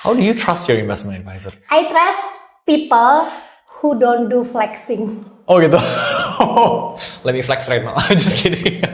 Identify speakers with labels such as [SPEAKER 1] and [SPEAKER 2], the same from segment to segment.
[SPEAKER 1] How do you trust your investment advisor?
[SPEAKER 2] I trust people who don't do flexing.
[SPEAKER 1] Oh gitu. Let me flex right now. Just kidding.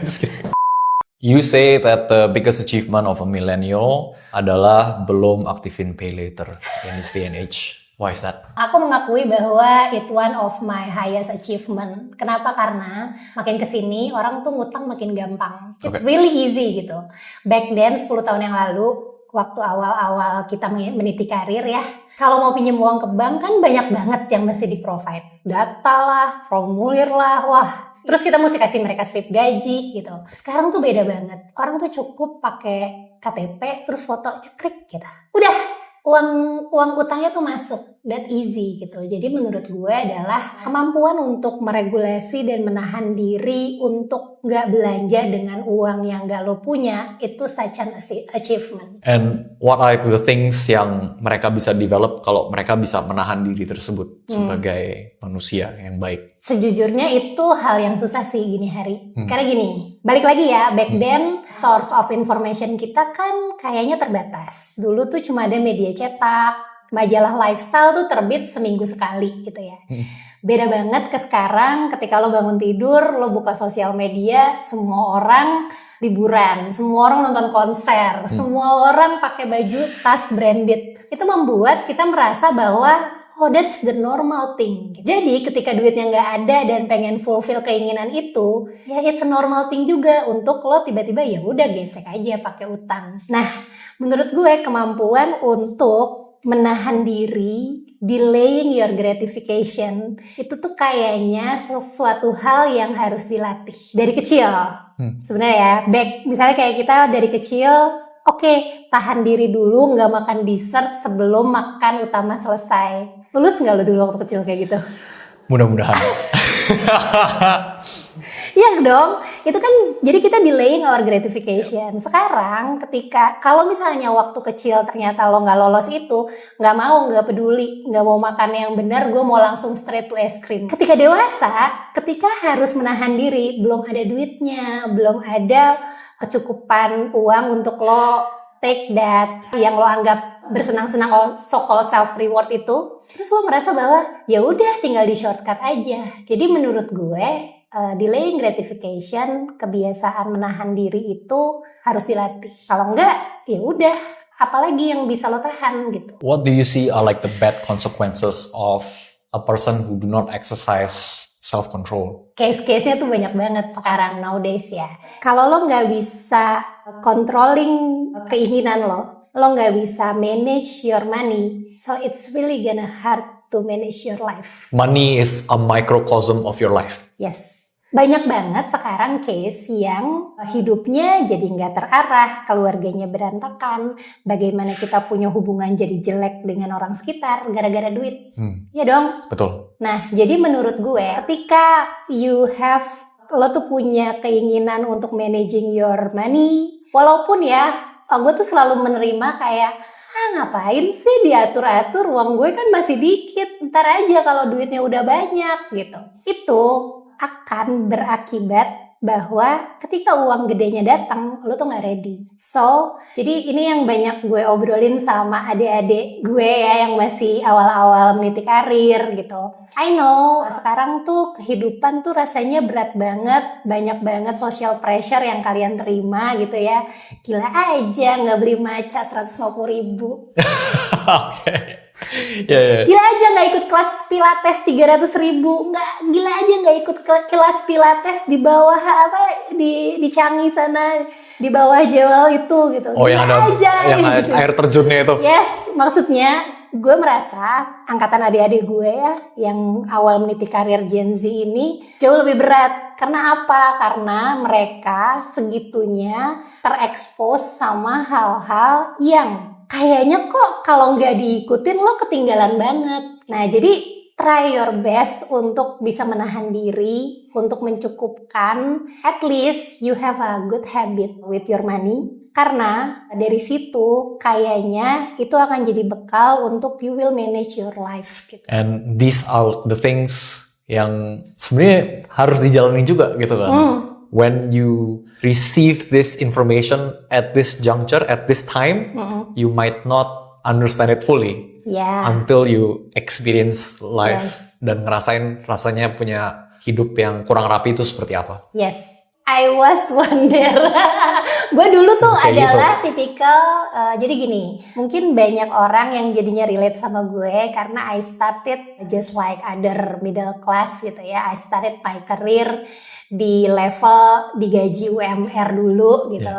[SPEAKER 1] You say that the biggest achievement of a millennial adalah belum aktifin pay later in this day and age. Why is that?
[SPEAKER 2] Aku mengakui bahwa it one of my highest achievement. Kenapa? Karena makin kesini orang tuh ngutang makin gampang. It's really easy gitu. Back then 10 tahun yang lalu, waktu awal-awal kita meniti karir ya, kalau mau pinjam uang ke bank kan banyak banget yang mesti di-provide. Data lah, formulir lah, wah. Terus kita mesti kasih mereka slip gaji gitu. Sekarang tuh beda banget. Orang tuh cukup pakai KTP, terus foto cekrik gitu. Udah. Uang utangnya tuh masuk, that easy gitu. Jadi menurut gue adalah kemampuan untuk meregulasi dan menahan diri untuk nggak belanja dengan uang yang nggak lo punya, itu such an achievement.
[SPEAKER 1] And what are the things yang mereka bisa develop kalau mereka bisa menahan diri tersebut sebagai manusia yang baik?
[SPEAKER 2] Sejujurnya itu hal yang susah sih gini hari. Karena gini, balik lagi ya, back then source of information kita kan kayaknya terbatas. Dulu tuh cuma ada media cetak, majalah lifestyle tuh terbit seminggu sekali gitu ya. Beda banget ke sekarang ketika lo bangun tidur, lo buka sosial media, semua orang liburan, semua orang nonton konser, semua orang pakai baju tas branded. Itu membuat kita merasa bahwa oh, that's the normal thing. Jadi ketika duitnya nggak ada dan pengen fulfill keinginan itu, ya it's a normal thing juga untuk lo tiba-tiba ya udah gesek aja pakai utang. Nah, menurut gue kemampuan untuk menahan diri, delaying your gratification, itu tuh kayaknya sesuatu hal yang harus dilatih dari kecil. Sebenarnya ya, misalnya kayak kita dari kecil, oke, tahan diri dulu, nggak makan dessert sebelum makan utama selesai. Lulus nggak lo dulu waktu kecil kayak gitu?
[SPEAKER 1] Mudah-mudahan.
[SPEAKER 2] Iya dong, itu kan jadi kita delaying our gratification. Sekarang ketika, kalau misalnya waktu kecil ternyata lo nggak lolos itu, nggak mau, nggak peduli, nggak mau makan yang benar, gue mau langsung straight to es krim. Ketika dewasa, ketika harus menahan diri, belum ada duitnya, belum ada kecukupan uang untuk lo take that yang lo anggap bersenang-senang so-called self-reward itu, terus lo merasa bahwa ya udah tinggal di shortcut aja. Jadi menurut gue delaying gratification, kebiasaan menahan diri itu harus dilatih. Kalau enggak, ya udah, apalagi yang bisa lo tahan gitu.
[SPEAKER 1] What do you see are like the bad consequences of a person who do not exercise self-control?
[SPEAKER 2] Case-case-nya tuh banyak banget sekarang nowadays ya. Kalau lo nggak bisa controlling keinginan lo nggak bisa manage your money, so it's really gonna hard to manage your life.
[SPEAKER 1] Money is a microcosm of your life.
[SPEAKER 2] Yes. Banyak banget sekarang case yang hidupnya jadi nggak terarah, keluarganya berantakan, bagaimana kita punya hubungan jadi jelek dengan orang sekitar gara-gara duit. Ya dong?
[SPEAKER 1] Betul.
[SPEAKER 2] Nah, jadi menurut gue ketika lo tuh punya keinginan untuk managing your money, walaupun ya, gue tuh selalu menerima kayak, ngapain sih diatur-atur, uang gue kan masih dikit, ntar aja kalau duitnya udah banyak gitu. Itu akan berakibat bahwa ketika uang gedenya datang, lo tuh gak ready. So, jadi ini yang banyak gue obrolin sama adik-adik gue ya yang masih awal-awal meniti karir gitu. I know, sekarang tuh kehidupan tuh rasanya berat banget, banyak banget social pressure yang kalian terima gitu ya. Gila aja gak beli maca 150.000.
[SPEAKER 1] Oke. Yeah.
[SPEAKER 2] Gila aja gak ikut kelas pilates 300.000. Gila aja gak ikut kelas pilates di bawah di Changi sana, di bawah Jewel itu gitu.
[SPEAKER 1] Oh, yang ada
[SPEAKER 2] gitu.
[SPEAKER 1] Air terjunnya itu.
[SPEAKER 2] Yes, maksudnya gue merasa angkatan adik-adik gue ya yang awal meniti karir Gen Z ini jauh lebih berat. Karena apa? Karena mereka segitunya terekspos sama hal-hal yang kayaknya kok kalau nggak diikutin lo ketinggalan banget. Nah, jadi try your best untuk bisa menahan diri, untuk mencukupkan, at least you have a good habit with your money. Karena dari situ kayaknya itu akan jadi bekal untuk you will manage your life. Gitu.
[SPEAKER 1] And these are the things yang sebenarnya harus dijalani juga gitu kan. When you receive this information at this juncture, at this time, you might not understand it fully
[SPEAKER 2] Ya.
[SPEAKER 1] until you experience life
[SPEAKER 2] Yes.
[SPEAKER 1] dan ngerasain rasanya punya hidup yang kurang rapi itu seperti apa.
[SPEAKER 2] Yes, I was wonder. Gue dulu tuh
[SPEAKER 1] Kayak
[SPEAKER 2] adalah tipikal, jadi gini, mungkin banyak orang yang jadinya relate sama gue karena I started just like other middle class gitu ya. I started my career di level digaji UMR dulu gitu.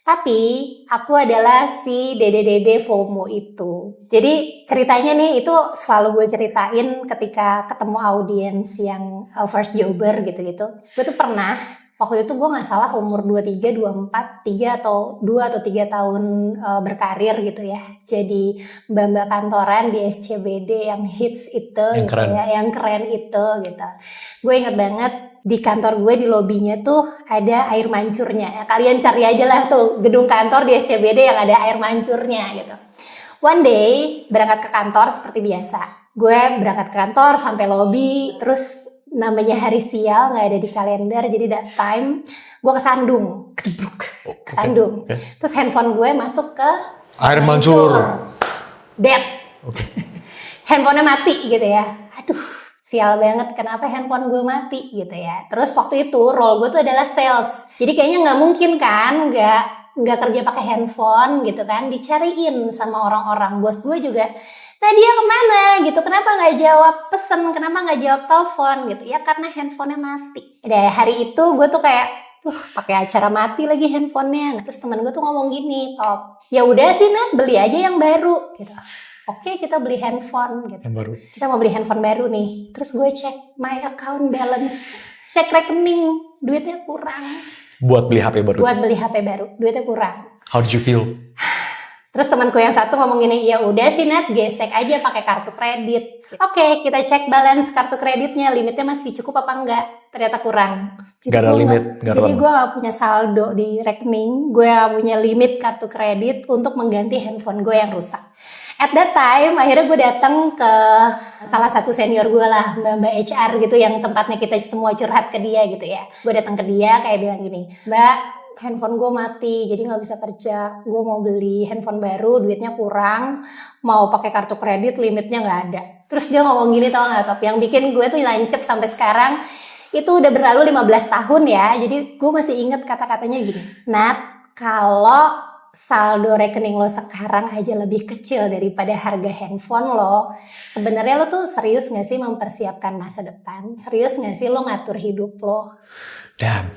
[SPEAKER 2] Tapi aku adalah si dede-dede FOMO itu. Jadi ceritanya nih itu selalu gue ceritain ketika ketemu audiens yang first jobber gitu-gitu. Gue tuh pernah, waktu itu gue gak salah umur 23, 24, 3 atau 2 atau 3 tahun berkarir gitu ya. Jadi mbak-mbak kantoran di SCBD yang hits itu
[SPEAKER 1] Yang
[SPEAKER 2] gitu
[SPEAKER 1] keren.
[SPEAKER 2] ya, yang keren itu gitu. Gue inget banget di kantor gue di lobinya tuh ada air mancurnya. Ya, kalian cari aja lah tuh gedung kantor di SCBD yang ada air mancurnya gitu. One day berangkat ke kantor seperti biasa. Gue berangkat ke kantor sampai lobi, terus namanya hari sial nggak ada di kalender, jadi that time gue kesandung, kedebruk, kesandung.
[SPEAKER 1] Okay.
[SPEAKER 2] Terus handphone gue masuk ke
[SPEAKER 1] Air mancur.
[SPEAKER 2] Dead.
[SPEAKER 1] Okay.
[SPEAKER 2] Handphonenya mati gitu ya. Aduh, sial banget kenapa handphone gue mati gitu ya. Terus waktu itu role gue tuh adalah sales. Jadi kayaknya nggak mungkin kan nggak kerja pakai handphone gitu kan. Dicariin sama orang-orang. Bos gue juga, Nadia kemana gitu, kenapa nggak jawab pesen, kenapa nggak jawab telepon gitu ya, karena handphonenya mati. Dari hari itu gue tuh kayak pakai acara mati lagi handphonenya. Terus teman gue tuh ngomong gini, Top, ya udah sih Nat, beli aja yang baru gitu. Oke, kita beli handphone gitu.
[SPEAKER 1] Yang baru.
[SPEAKER 2] Kita mau beli handphone baru nih. Terus gue cek my account balance, cek rekening, duitnya kurang.
[SPEAKER 1] Buat beli HP baru.
[SPEAKER 2] Buat beli HP baru, duitnya kurang.
[SPEAKER 1] How did you feel?
[SPEAKER 2] Terus temanku yang satu ngomong gini, ya udah sih Nat, gesek aja pakai kartu kredit. Oke, kita cek balance kartu kreditnya, limitnya masih cukup apa enggak? Ternyata kurang.
[SPEAKER 1] Gak ada limit, gak
[SPEAKER 2] Jadi
[SPEAKER 1] run.
[SPEAKER 2] gue gak punya saldo di rekening, gue gak punya limit kartu kredit untuk mengganti handphone gue yang rusak. At that time, akhirnya gue datang ke salah satu senior gue lah, Mbak HR gitu, yang tempatnya kita semua curhat ke dia gitu ya. Gue datang ke dia kayak bilang gini, Mbak, handphone gue mati, jadi nggak bisa kerja. Gue mau beli handphone baru, duitnya kurang, mau pakai kartu kredit, limitnya nggak ada. Terus dia ngomong gini, tau nggak Top? Yang bikin gue tuh lancep sampai sekarang, itu udah berlalu 15 tahun ya. Jadi gue masih inget kata-katanya gini, Nat, kalau saldo rekening lo sekarang aja lebih kecil daripada harga handphone lo, sebenarnya lo tuh serius nggak sih mempersiapkan masa depan? Serius nggak sih lo ngatur hidup lo?
[SPEAKER 1] Damn.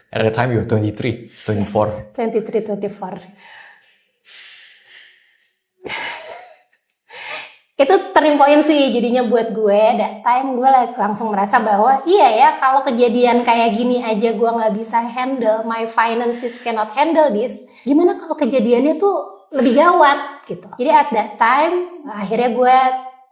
[SPEAKER 1] At the time you were 23, 24.
[SPEAKER 2] 23, 24. Itu turning point sih jadinya buat gue. That time gue langsung merasa bahwa iya ya, kalau kejadian kayak gini aja gue nggak bisa handle, my finances cannot handle this, gimana kalau kejadiannya tuh lebih gawat gitu. Jadi at that time akhirnya gue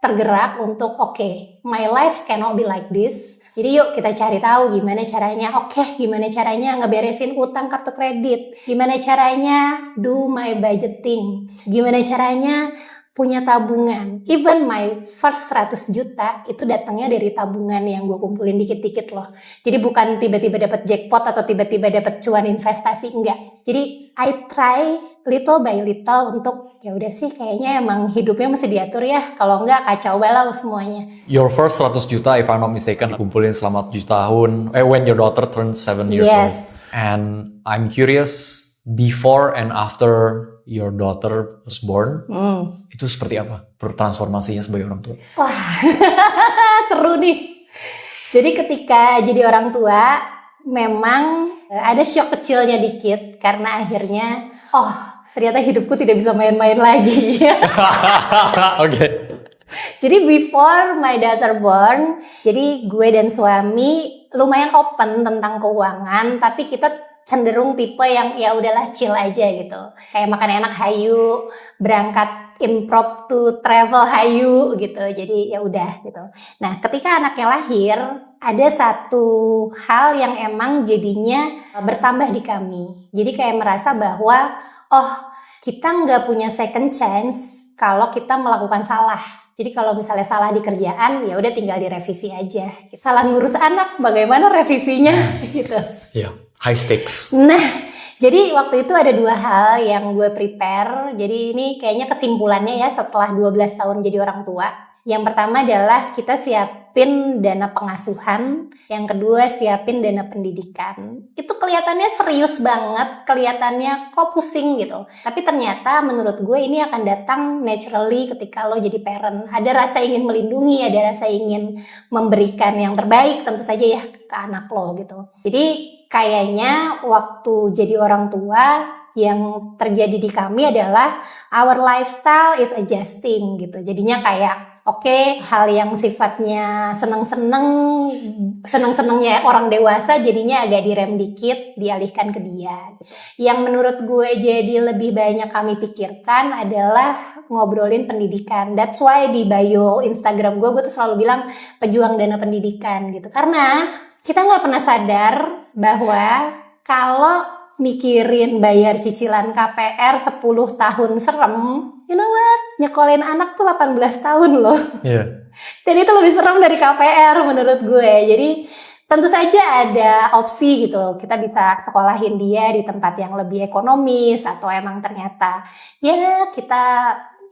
[SPEAKER 2] tergerak untuk okay, my life cannot be like this. Jadi yuk kita cari tahu gimana caranya. Oke, gimana caranya ngeberesin utang kartu kredit, gimana caranya do my budgeting, gimana caranya punya tabungan. Even my first 100 juta itu datangnya dari tabungan yang gue kumpulin dikit-dikit loh. Jadi bukan tiba-tiba dapat jackpot atau tiba-tiba dapat cuan investasi, enggak. Jadi I try little by little untuk ya udah sih kayaknya emang hidupnya mesti diatur ya. Kalau enggak kacau balau semuanya.
[SPEAKER 1] Your first 100 juta, if I'm not mistaken, kumpulin selama 7 tahun. When your daughter turns 7 years old.
[SPEAKER 2] Yes.
[SPEAKER 1] And I'm curious, before and after your daughter was born, itu seperti apa transformasinya sebagai orang tua?
[SPEAKER 2] Wah, seru nih. Jadi ketika jadi orang tua, memang ada shock kecilnya dikit. Karena akhirnya, ternyata hidupku tidak bisa main-main lagi.
[SPEAKER 1] Oke.
[SPEAKER 2] Jadi before my daughter born, jadi gue dan suami lumayan open tentang keuangan, tapi kita cenderung tipe yang ya udahlah chill aja gitu. Kayak makan enak hayu, berangkat impromptu travel hayu gitu. Jadi ya udah gitu. Nah, ketika anaknya lahir, ada satu hal yang emang jadinya bertambah di kami. Jadi kayak merasa bahwa kita nggak punya second chance kalau kita melakukan salah. Jadi kalau misalnya salah di kerjaan, ya udah tinggal direvisi aja. Salah ngurus anak, bagaimana revisinya gitu.
[SPEAKER 1] Iya, high stakes.
[SPEAKER 2] Nah, Jadi waktu itu ada dua hal yang gue prepare. Jadi ini kayaknya kesimpulannya ya setelah 12 tahun jadi orang tua. Yang pertama adalah kita siapin dana pengasuhan. Yang kedua siapin dana pendidikan. Itu kelihatannya serius banget, kelihatannya kok pusing gitu. Tapi ternyata menurut gue ini akan datang naturally ketika lo jadi parent. Ada rasa ingin melindungi, ada rasa ingin memberikan yang terbaik tentu saja ya ke anak lo gitu. Jadi kayaknya waktu jadi orang tua yang terjadi di kami adalah our lifestyle is adjusting gitu. Jadinya kayak oke, hal yang sifatnya seneng-senengnya orang dewasa jadinya agak direm dikit, dialihkan ke dia. Yang menurut gue jadi lebih banyak kami pikirkan adalah ngobrolin pendidikan. That's why di bio Instagram gue tuh selalu bilang pejuang dana pendidikan gitu. Karena kita nggak pernah sadar bahwa kalau mikirin bayar cicilan KPR 10 tahun serem, you know what? Nyekolin anak tuh 18 tahun loh.
[SPEAKER 1] Iya.
[SPEAKER 2] Dan itu lebih serem dari KPR menurut gue. Jadi tentu saja ada opsi gitu. Kita bisa sekolahin dia di tempat yang lebih ekonomis atau emang ternyata ya kita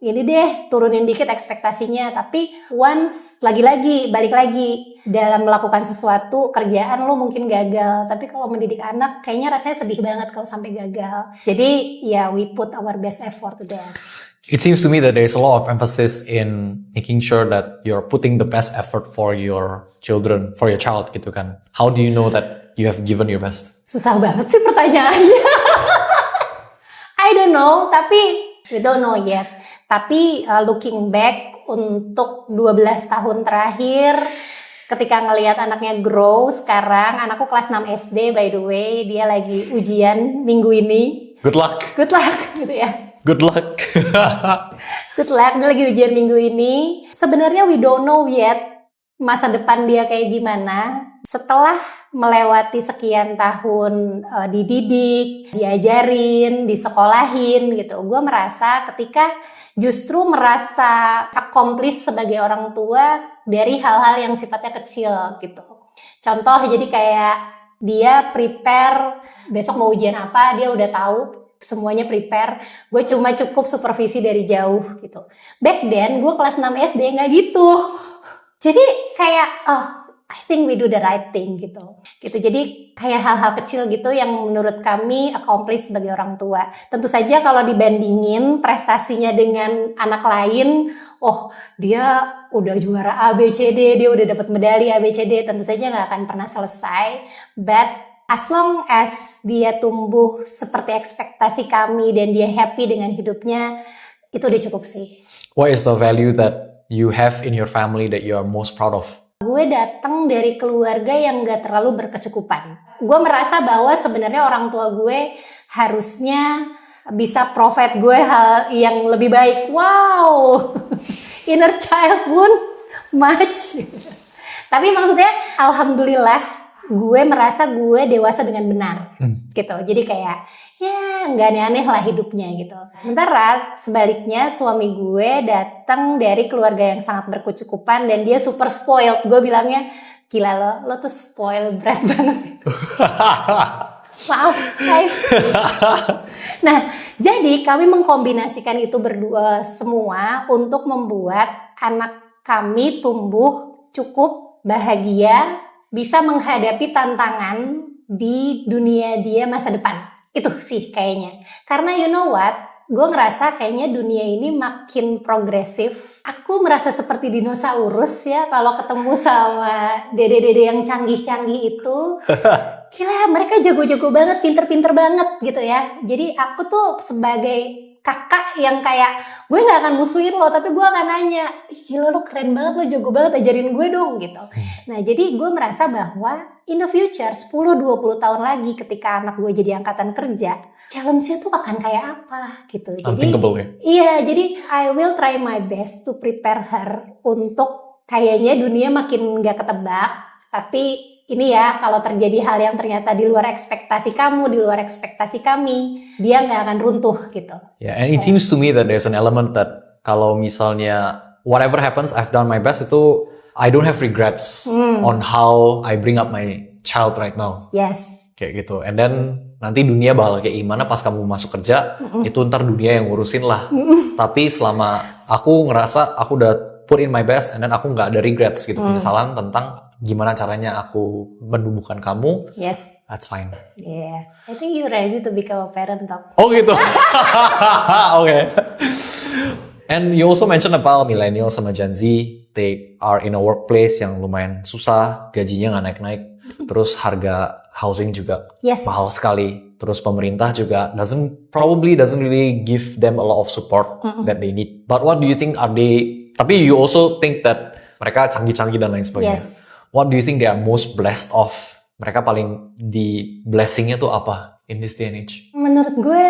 [SPEAKER 2] ini deh turunin dikit ekspektasinya, tapi once balik lagi dalam melakukan sesuatu kerjaan lo mungkin gagal, tapi kalau mendidik anak kayaknya rasanya sedih banget kalau sampai gagal. Jadi ya we put our best effort there.
[SPEAKER 1] It seems to me that there is a lot of emphasis in making sure that you're putting the best effort for your children, for your child gitu kan. How do you know that you have given your best?
[SPEAKER 2] Susah banget sih pertanyaannya. I don't know, tapi we don't know yet. Tapi looking back untuk 12 tahun terakhir, ketika ngelihat anaknya grow sekarang, anakku kelas 6 SD by the way, dia lagi ujian minggu ini.
[SPEAKER 1] Good luck.
[SPEAKER 2] Good luck gitu ya.
[SPEAKER 1] Good luck.
[SPEAKER 2] Good luck, dia lagi ujian minggu ini. Sebenarnya we don't know yet masa depan dia kayak gimana. Setelah melewati sekian tahun dididik, diajarin, disekolahin gitu, gue merasa justru merasa accomplish sebagai orang tua dari hal-hal yang sifatnya kecil gitu. Contoh, jadi kayak dia prepare besok mau ujian apa, dia udah tahu semuanya prepare. Gue cuma cukup supervisi dari jauh gitu. Back then gue kelas 6 SD nggak gitu. Jadi kayak I think we do the right thing gitu. Jadi kayak hal-hal kecil gitu yang menurut kami accomplish sebagai orang tua. Tentu saja kalau dibandingin prestasinya dengan anak lain, dia udah juara ABCD, dia udah dapat medali ABCD, tentu saja nggak akan pernah selesai. But as long as dia tumbuh seperti ekspektasi kami dan dia happy dengan hidupnya, itu udah cukup sih.
[SPEAKER 1] What is the value that you have in your family that you are most proud of?
[SPEAKER 2] Gue datang dari keluarga yang gak terlalu berkecukupan. Gue merasa bahwa sebenarnya orang tua gue harusnya bisa provide gue hal yang lebih baik. Wow, inner child pun much. Tapi maksudnya alhamdulillah gue merasa gue dewasa dengan benar gitu. Jadi kayak ya nggak aneh-aneh lah hidupnya gitu. Sementara sebaliknya suami gue datang dari keluarga yang sangat berkecukupan dan dia super spoiled. Gue bilangnya gila lo tuh spoiled brat banget. Maaf, guys. Nah, jadi kami mengkombinasikan itu berdua semua untuk membuat anak kami tumbuh cukup bahagia, bisa menghadapi tantangan di dunia dia masa depan. Itu sih kayaknya. Karena you know what? Gue ngerasa kayaknya dunia ini makin progresif. Aku merasa seperti dinosaurus ya kalau ketemu sama dede-dede yang canggih-canggih itu. Gila, mereka jago-jago banget, pinter-pinter banget gitu ya. Jadi aku tuh sebagai kakak yang kayak gue gak akan musuhin lo, tapi gue akan nanya, gila lo keren banget, lo jago banget, ajarin gue dong gitu. Nah jadi gue merasa bahwa in the future 10-20 tahun lagi ketika anak gue jadi angkatan kerja, challenge-nya tuh akan kayak apa gitu. Jadi iya, jadi I will try my best to prepare her untuk kayaknya dunia makin gak ketebak, tapi ini ya, kalau terjadi hal yang ternyata di luar ekspektasi kamu, di luar ekspektasi kami, dia nggak akan runtuh gitu.
[SPEAKER 1] Yeah, and it seems to me that there's an element that kalau misalnya whatever happens, I've done my best, itu I don't have regrets on how I bring up my child right now.
[SPEAKER 2] Yes.
[SPEAKER 1] kayak gitu. And then nanti dunia bakal kayak gimana pas kamu masuk kerja, itu ntar dunia yang ngurusin lah. Tapi selama aku ngerasa aku udah put in my best, and then aku nggak ada regrets gitu, penyesalan tentang gimana caranya aku menumbuhkan kamu,
[SPEAKER 2] Yes.
[SPEAKER 1] that's fine.
[SPEAKER 2] Yeah. I think you're ready to become a parent, Tok.
[SPEAKER 1] Oh gitu. Okay. And you also mentioned about millennial sama Gen Z, they are in a workplace yang lumayan susah, gajinya nggak naik-naik, terus harga housing juga
[SPEAKER 2] Yes.
[SPEAKER 1] mahal sekali. Terus pemerintah juga probably doesn't really give them a lot of support that they need. But what do you think are they? Tapi you also think that mereka canggih-canggih dan lain sebagainya.
[SPEAKER 2] Yes.
[SPEAKER 1] What do you think they are most blessed of? Mereka paling di blessingnya tuh apa in this day and age?
[SPEAKER 2] Menurut gue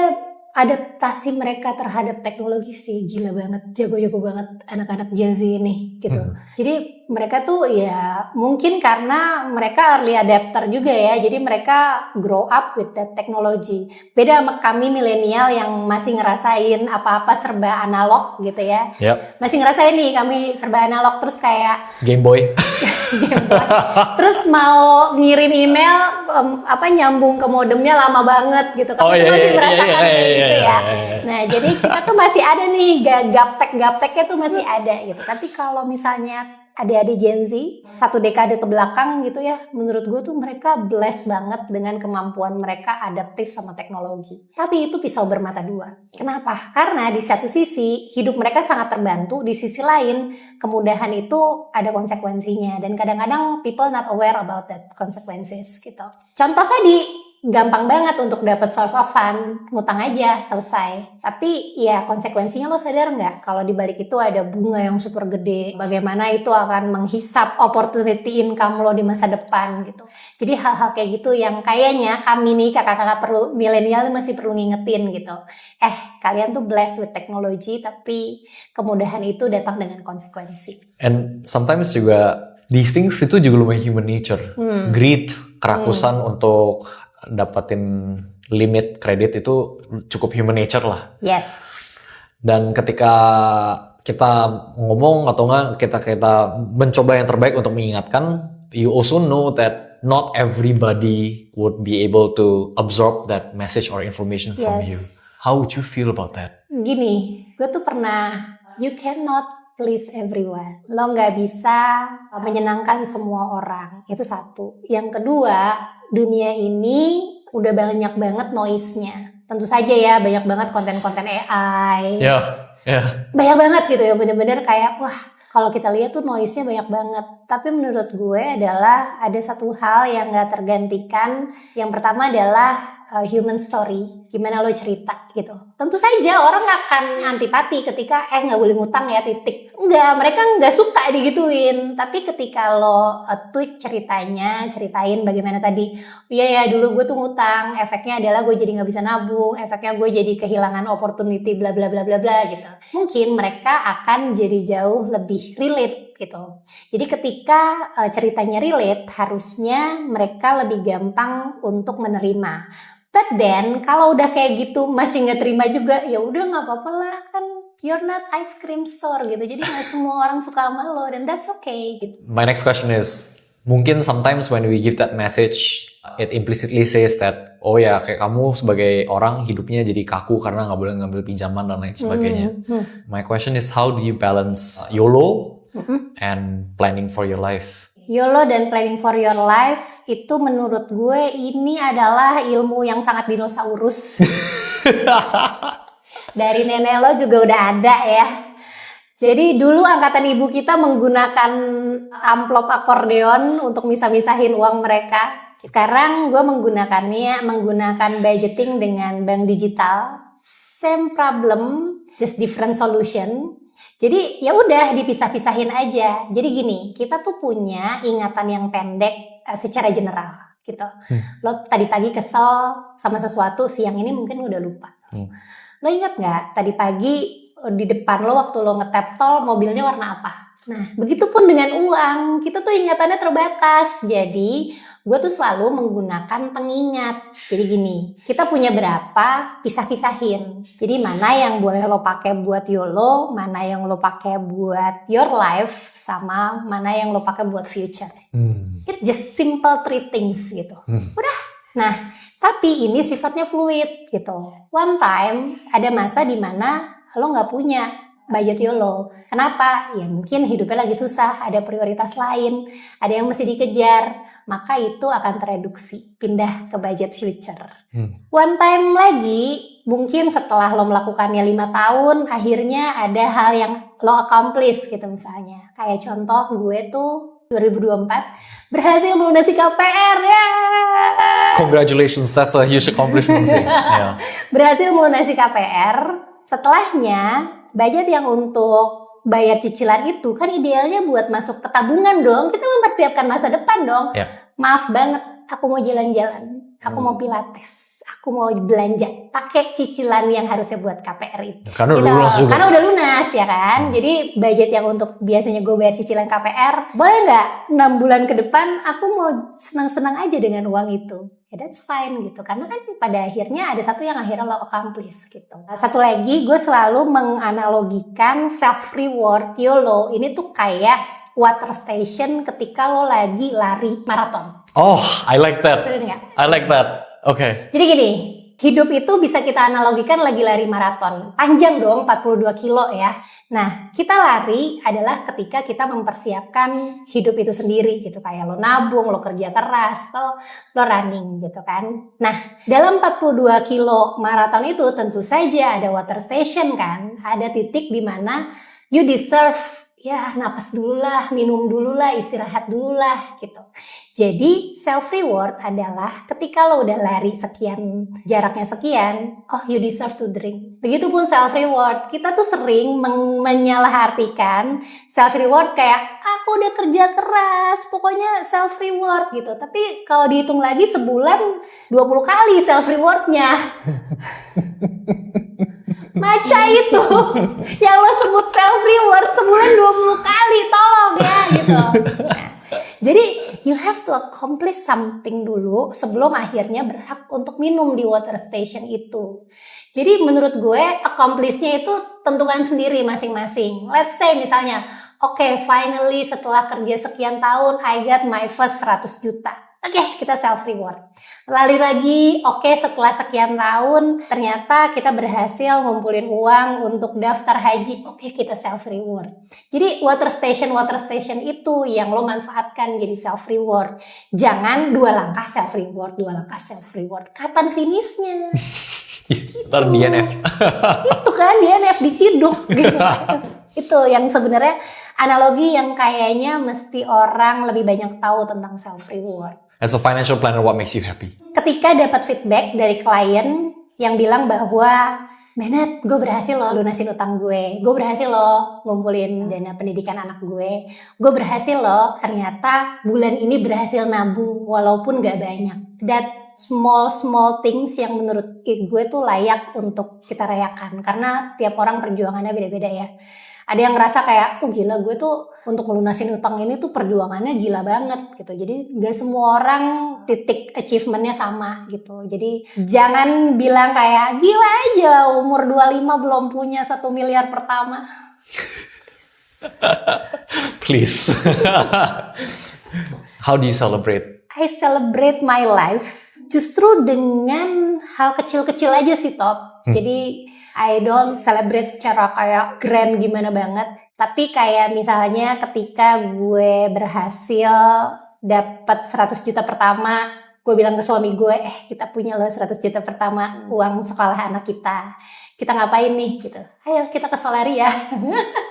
[SPEAKER 2] adaptasi mereka terhadap teknologi sih gila banget, jago-jago banget anak-anak Gen Z ini gitu. Jadi mereka tuh ya mungkin karena mereka early adapter juga ya, jadi mereka grow up with that technology. Beda sama kami milenial yang masih ngerasain apa-apa serba analog gitu ya.
[SPEAKER 1] Yep.
[SPEAKER 2] Masih ngerasain nih kami serba analog, terus kayak
[SPEAKER 1] Game Boy.
[SPEAKER 2] terus mau ngirim email nyambung ke modemnya lama banget gitu. Kami tuh masih merasakan kayak gitu ya. Nah, jadi kita tuh masih ada nih gaptek-gapteknya tuh masih ada gitu. Tapi kalau misalnya adik-adik Gen Z satu dekade ke belakang gitu ya, menurut gue tuh mereka blessed banget dengan kemampuan mereka adaptif sama teknologi. Tapi itu pisau bermata dua. Kenapa? Karena di satu sisi hidup mereka sangat terbantu, di sisi lain kemudahan itu ada konsekuensinya, dan kadang-kadang people not aware about that consequences gitu. Contoh tadi, gampang banget untuk dapat source of fund, ngutang aja selesai. Tapi ya konsekuensinya lo sadar nggak kalau di balik itu ada bunga yang super gede, bagaimana itu akan menghisap opportunity income lo di masa depan gitu. Jadi hal-hal kayak gitu yang kayaknya kami nih kakak-kakak milenial masih perlu ngingetin gitu. Kalian tuh blessed with technology, tapi kemudahan itu datang dengan konsekuensi.
[SPEAKER 1] And sometimes juga these things itu juga lumayan human nature. Greed, kerakusan untuk dapatin limit kredit itu cukup human nature lah.
[SPEAKER 2] Yes.
[SPEAKER 1] Dan ketika kita ngomong atau enggak kita mencoba yang terbaik untuk mengingatkan, you also know that not everybody would be able to absorb that message or information from you. How would you feel about that?
[SPEAKER 2] Gini, gue tuh pernah, you cannot please everyone. Lo nggak bisa menyenangkan semua orang. Itu satu. Yang kedua, dunia ini udah banyak banget noise-nya. Tentu saja ya, banyak banget konten-konten AI. Banyak banget gitu ya, bener-bener kayak wah, kalau kita lihat tuh noise-nya banyak banget. Tapi menurut gue adalah ada satu hal yang gak tergantikan. Yang pertama adalah human story. Gimana lo cerita gitu. Tentu saja orang akan antipati ketika gak boleh ngutang ya titik. Enggak, mereka gak suka digituin. Tapi ketika lo tweak ceritain bagaimana tadi. Iya ya, dulu gue tuh ngutang. Efeknya adalah gue jadi gak bisa nabung. Efeknya gue jadi kehilangan opportunity bla bla bla bla bla gitu. Mungkin mereka akan jadi jauh lebih relate gitu. Jadi ketika ceritanya relate, harusnya mereka lebih gampang untuk menerima. But then kalau udah kayak gitu masih nggak terima juga, ya udah nggak apa-apa lah, kan you're not ice cream store gitu. Jadi nggak semua orang suka sama lo, dan that's okay gitu.
[SPEAKER 1] My next question is, mungkin sometimes when we give that message, it implicitly says that, oh ya kayak kamu sebagai orang hidupnya jadi kaku karena nggak boleh ngambil pinjaman dan lain sebagainya. My question is, how do you balance YOLO and planning for your life?
[SPEAKER 2] YOLO dan planning for your life itu menurut gue ini adalah ilmu yang sangat dinosaurus. Dari nenek lo juga udah ada ya. Jadi dulu angkatan ibu kita menggunakan amplop akordeon untuk misah-misahin uang mereka. Sekarang gue menggunakan budgeting dengan bank digital. Same problem, just different solution. Jadi ya udah dipisah-pisahin aja. Jadi gini, kita tuh punya ingatan yang pendek secara general gitu. Lo tadi pagi kesel sama sesuatu, siang ini mungkin udah lupa. Lo ingat nggak tadi pagi di depan lo waktu lo nge-tap tol mobilnya warna apa? Nah, begitupun dengan uang, kita tuh ingatannya terbatas. Jadi, gue tuh selalu menggunakan pengingat. Jadi gini, kita punya berapa, pisah-pisahin. Jadi mana yang boleh lo pakai buat YOLO, mana yang lo pakai buat your life, sama mana yang lo pakai buat future. It just simple three things gitu. Udah, Nah, tapi ini sifatnya fluid gitu. One time ada masa di mana lo nggak punya budget YOLO. Kenapa? Ya mungkin hidupnya lagi susah, ada prioritas lain, ada yang mesti dikejar. Maka itu akan tereduksi, pindah ke budget future. One time lagi, mungkin setelah lo melakukannya 5 tahun, akhirnya ada hal yang lo accomplish gitu misalnya. Kayak contoh gue tuh 2024 berhasil melunasi KPR ya.
[SPEAKER 1] Congratulations, that's a huge accomplishment sih. Yeah.
[SPEAKER 2] Berhasil melunasi KPR. Setelahnya budget yang untuk bayar cicilan itu kan idealnya buat masuk ke tabungan dong. Kita mempersiapkan masa depan dong.
[SPEAKER 1] Yeah.
[SPEAKER 2] Maaf banget, aku mau jalan-jalan, aku mau pilates, aku mau belanja. Pakai cicilan yang harusnya buat KPR itu.
[SPEAKER 1] Karena udah lunas juga.
[SPEAKER 2] Karena udah lunas ya kan. Jadi budget yang untuk biasanya gue bayar cicilan KPR, boleh nggak 6 bulan ke depan aku mau senang-senang aja dengan uang itu. Ya that's fine gitu, karena kan pada akhirnya ada satu yang akhirnya lo accomplish gitu. Satu lagi, gue selalu menganalogikan self reward YOLO ini tuh kayak water station ketika lo lagi lari maraton.
[SPEAKER 1] Oh, I like that.
[SPEAKER 2] Seru nggak?
[SPEAKER 1] I like that. Okay.
[SPEAKER 2] Jadi gini, hidup itu bisa kita analogikan lagi lari maraton. Panjang dong, 42 kilo ya. Nah, kita lari adalah ketika kita mempersiapkan hidup itu sendiri gitu. Kayak lo nabung, lo kerja keras, lo running gitu kan. Nah, dalam 42 kilo maraton itu tentu saja ada water station kan. Ada titik di mana you deserve ya napas dulu lah, minum dulu lah, istirahat dulu lah gitu. Jadi self reward adalah ketika lo udah lari sekian, jaraknya sekian, oh you deserve to drink. Begitupun self reward, kita tuh sering menyalahartikan self reward kayak aku udah kerja keras, pokoknya self reward gitu. Tapi kalau dihitung lagi sebulan 20 kali self rewardnya. Maca itu yang lo sebut self reward sebulan 20 kali, tolong ya gitu. Nah, jadi you have to accomplish something dulu sebelum akhirnya berhak untuk minum di water station itu. Jadi menurut gue accomplishnya itu tentukan sendiri masing-masing. Let's say misalnya, okay, finally setelah kerja sekian tahun I got my first 100 juta. Oke, kita self reward. Lari lagi, oke, setelah sekian tahun ternyata kita berhasil ngumpulin uang untuk daftar haji. Oke, kita self reward. Jadi water station itu yang lo manfaatkan jadi self reward. Jangan 2 langkah self reward, 2 langkah self reward. Kapan finishnya?
[SPEAKER 1] Ntar DNF.
[SPEAKER 2] Itu kan DNF diciduk gitu. Itu yang sebenarnya analogi yang kayaknya mesti orang lebih banyak tahu tentang self reward.
[SPEAKER 1] As a financial planner, what makes you happy?
[SPEAKER 2] Ketika dapat feedback dari klien yang bilang bahwa Bennett, gue berhasil loh lunasin utang gue berhasil loh ngumpulin dana pendidikan anak gue berhasil loh ternyata bulan ini berhasil nabung walaupun gak banyak. That small things yang menurut gue tuh layak untuk kita rayakan karena tiap orang perjuangannya beda-beda ya. Ada yang ngerasa kayak, oh gila gue tuh untuk melunasin utang ini tuh perjuangannya gila banget gitu. Jadi gak semua orang titik achievementnya sama gitu. Jadi jangan bilang kayak, gila aja umur 25 belum punya 1 miliar pertama.
[SPEAKER 1] Please. How do you celebrate?
[SPEAKER 2] I celebrate my life justru dengan hal kecil-kecil aja sih, Top. Jadi I don't celebrate secara kayak grand gimana banget. Tapi kayak misalnya ketika gue berhasil dapat 100 juta pertama, gue bilang ke suami gue, kita punya loh 100 juta pertama uang sekolah anak kita. Kita ngapain nih gitu. Ayo kita ke Solaria.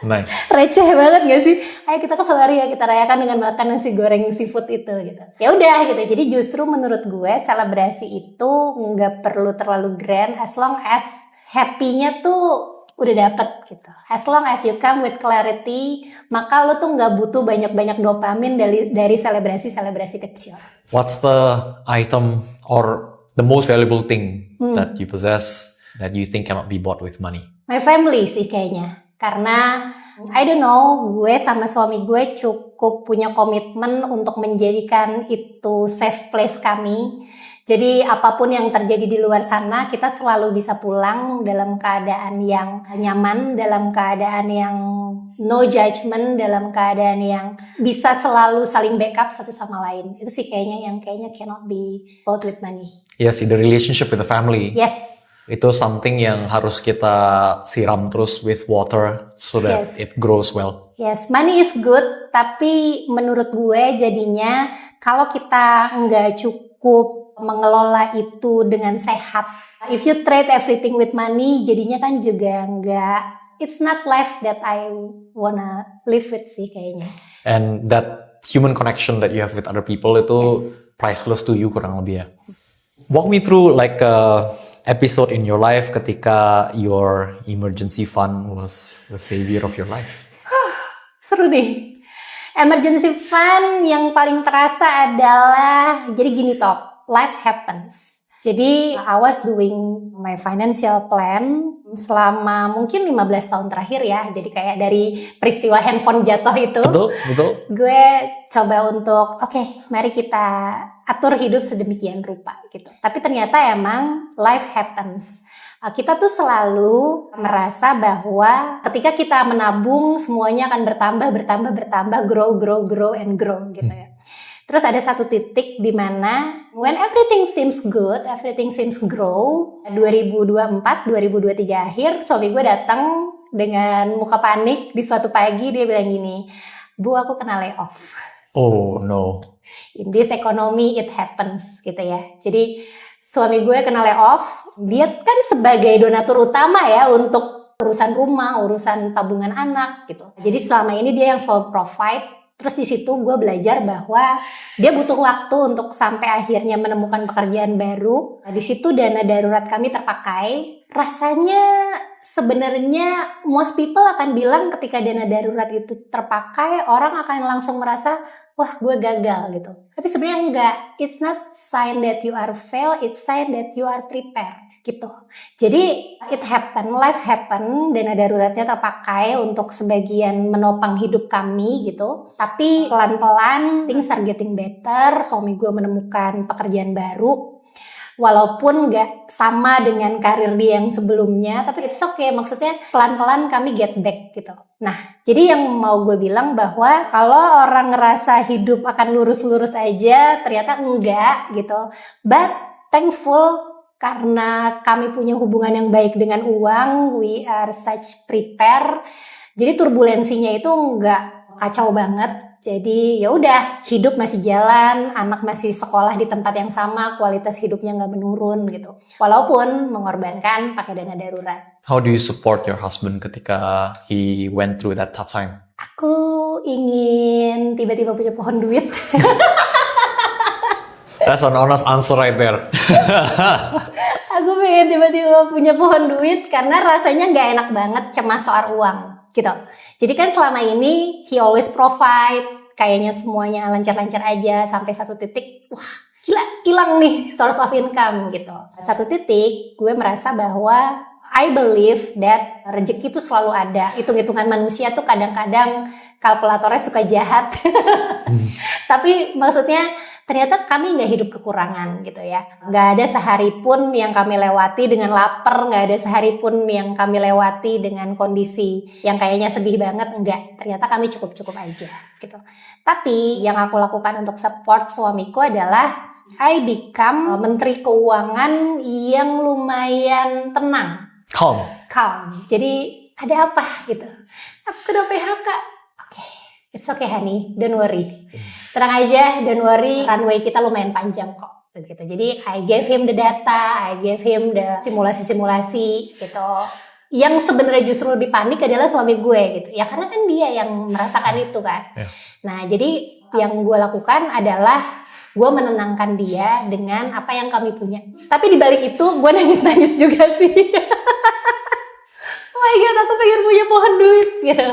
[SPEAKER 1] Nice.
[SPEAKER 2] Receh banget gak sih? Ayo kita ke Solaria, kita rayakan dengan makan nasi goreng seafood itu gitu. Ya udah gitu. Jadi justru menurut gue selebrasi itu nggak perlu terlalu grand as long as happy-nya tuh udah dapet gitu. As long as you come with clarity, maka lo tuh nggak butuh banyak-banyak dopamin dari selebrasi-selebrasi kecil.
[SPEAKER 1] What's the item or the most valuable thing that you possess that you think cannot be bought with money?
[SPEAKER 2] My family sih kayaknya. Karena I don't know, gue sama suami gue cukup punya komitmen untuk menjadikan itu safe place kami. Jadi apapun yang terjadi di luar sana, kita selalu bisa pulang dalam keadaan yang nyaman, dalam keadaan yang no judgment, dalam keadaan yang bisa selalu saling backup satu sama lain. Itu sih kayaknya cannot be bought with money.
[SPEAKER 1] Iya sih, the relationship with the family.
[SPEAKER 2] Yes.
[SPEAKER 1] Itu something yang harus kita siram terus with water so that it grows well.
[SPEAKER 2] Yes, money is good, tapi menurut gue jadinya kalau kita nggak cukup mengelola itu dengan sehat. If you trade everything with money, jadinya kan juga nggak, it's not life that I wanna live with sih kayaknya.
[SPEAKER 1] And that human connection that you have with other people itu priceless to you kurang lebih ya. Walk me through like a episode in your life ketika your emergency fund was the savior of your life.
[SPEAKER 2] Seru nih. Emergency fund yang paling terasa adalah, jadi gini Top, life happens. Jadi I was doing my financial plan selama mungkin 15 tahun terakhir ya. Jadi kayak dari peristiwa handphone jatuh itu.
[SPEAKER 1] Betul.
[SPEAKER 2] Gue coba untuk mari kita atur hidup sedemikian rupa gitu. Tapi ternyata emang life happens. Kita tuh selalu merasa bahwa ketika kita menabung semuanya akan bertambah, grow and grow gitu ya. Terus ada satu titik di mana when everything seems good, everything seems grow, 2023 akhir suami gue datang dengan muka panik di suatu pagi, dia bilang gini, "Bu, aku kena layoff."
[SPEAKER 1] Oh no.
[SPEAKER 2] In this economy it happens gitu ya. Jadi suami gue kena layoff. Dia kan sebagai donatur utama ya untuk urusan rumah, urusan tabungan anak gitu. Jadi selama ini dia yang selalu provide. Terus di situ gue belajar bahwa dia butuh waktu untuk sampai akhirnya menemukan pekerjaan baru. Nah, di situ dana darurat kami terpakai. Rasanya sebenarnya most people akan bilang ketika dana darurat itu terpakai, orang akan langsung merasa, wah gue gagal gitu. Tapi sebenarnya enggak. It's not sign that you are fail, it's sign that you are prepared gitu. Jadi it happen, life happen, dana daruratnya terpakai untuk sebagian menopang hidup kami gitu. Tapi pelan-pelan things are getting better, suami gue menemukan pekerjaan baru. Walaupun nggak sama dengan karir dia yang sebelumnya, tapi it's okay, maksudnya pelan-pelan kami get back gitu. Nah, jadi yang mau gue bilang bahwa kalau orang ngerasa hidup akan lurus-lurus aja, ternyata enggak gitu. But thankful karena kami punya hubungan yang baik dengan uang, we are such prepare. Jadi turbulensinya itu enggak kacau banget. Jadi ya udah, hidup masih jalan, anak masih sekolah di tempat yang sama, kualitas hidupnya nggak menurun gitu. Walaupun mengorbankan pakai dana darurat.
[SPEAKER 1] How do you support your husband ketika he went through that tough time?
[SPEAKER 2] Aku ingin tiba-tiba punya pohon duit.
[SPEAKER 1] That's an honest answer right there.
[SPEAKER 2] Aku pengen tiba-tiba punya pohon duit karena rasanya nggak enak banget cemas soal uang gitu. Jadi kan selama ini he always provide, kayaknya semuanya lancar-lancar aja sampai satu titik, wah gila, hilang nih source of income gitu. Satu titik gue merasa bahwa I believe that rezeki itu selalu ada. Hitung-hitungan manusia tuh kadang-kadang kalkulatornya suka jahat. Tapi maksudnya ternyata kami nggak hidup kekurangan gitu ya. Nggak ada sehari pun yang kami lewati dengan lapar, nggak ada sehari pun yang kami lewati dengan kondisi yang kayaknya sedih banget, enggak. Ternyata kami cukup-cukup aja gitu. Tapi yang aku lakukan untuk support suamiku adalah I become menteri keuangan yang lumayan tenang. Calm. Jadi ada apa gitu. Aku kena PHK. It's okay honey, don't worry. Tenang aja, don't worry, runway kita lumayan panjang kok. Gitu. Jadi I gave him the data, I gave him the simulasi-simulasi gitu. Yang sebenarnya justru lebih panik adalah suami gue gitu. Ya karena kan dia yang merasakan itu kan. Yeah. Nah jadi yang gue lakukan adalah gue menenangkan dia dengan apa yang kami punya. Tapi di balik itu gue nangis-nangis juga sih. Oh my god, aku pengen punya pohon duit gitu.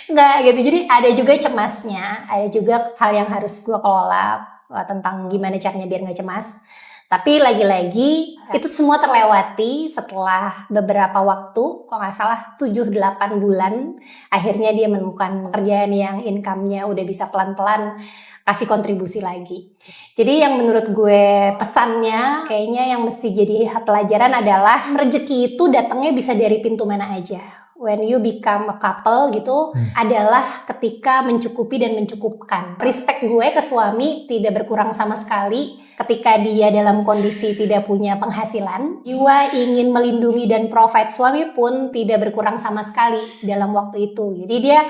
[SPEAKER 2] Enggak gitu, jadi ada juga cemasnya, ada juga hal yang harus gue kelola tentang gimana caranya biar gak cemas. Tapi lagi-lagi itu semua terlewati setelah beberapa waktu, kok gak salah 7-8 bulan. Akhirnya dia menemukan pekerjaan yang income-nya udah bisa pelan-pelan kasih kontribusi lagi. Jadi yang menurut gue pesannya kayaknya yang mesti jadi pelajaran adalah rezeki itu datangnya bisa dari pintu mana aja. When you become a couple gitu adalah ketika mencukupi dan mencukupkan. Respect gue ke suami tidak berkurang sama sekali ketika dia dalam kondisi tidak punya penghasilan. Jiwa ingin melindungi dan provide suami pun tidak berkurang sama sekali dalam waktu itu. Jadi dia,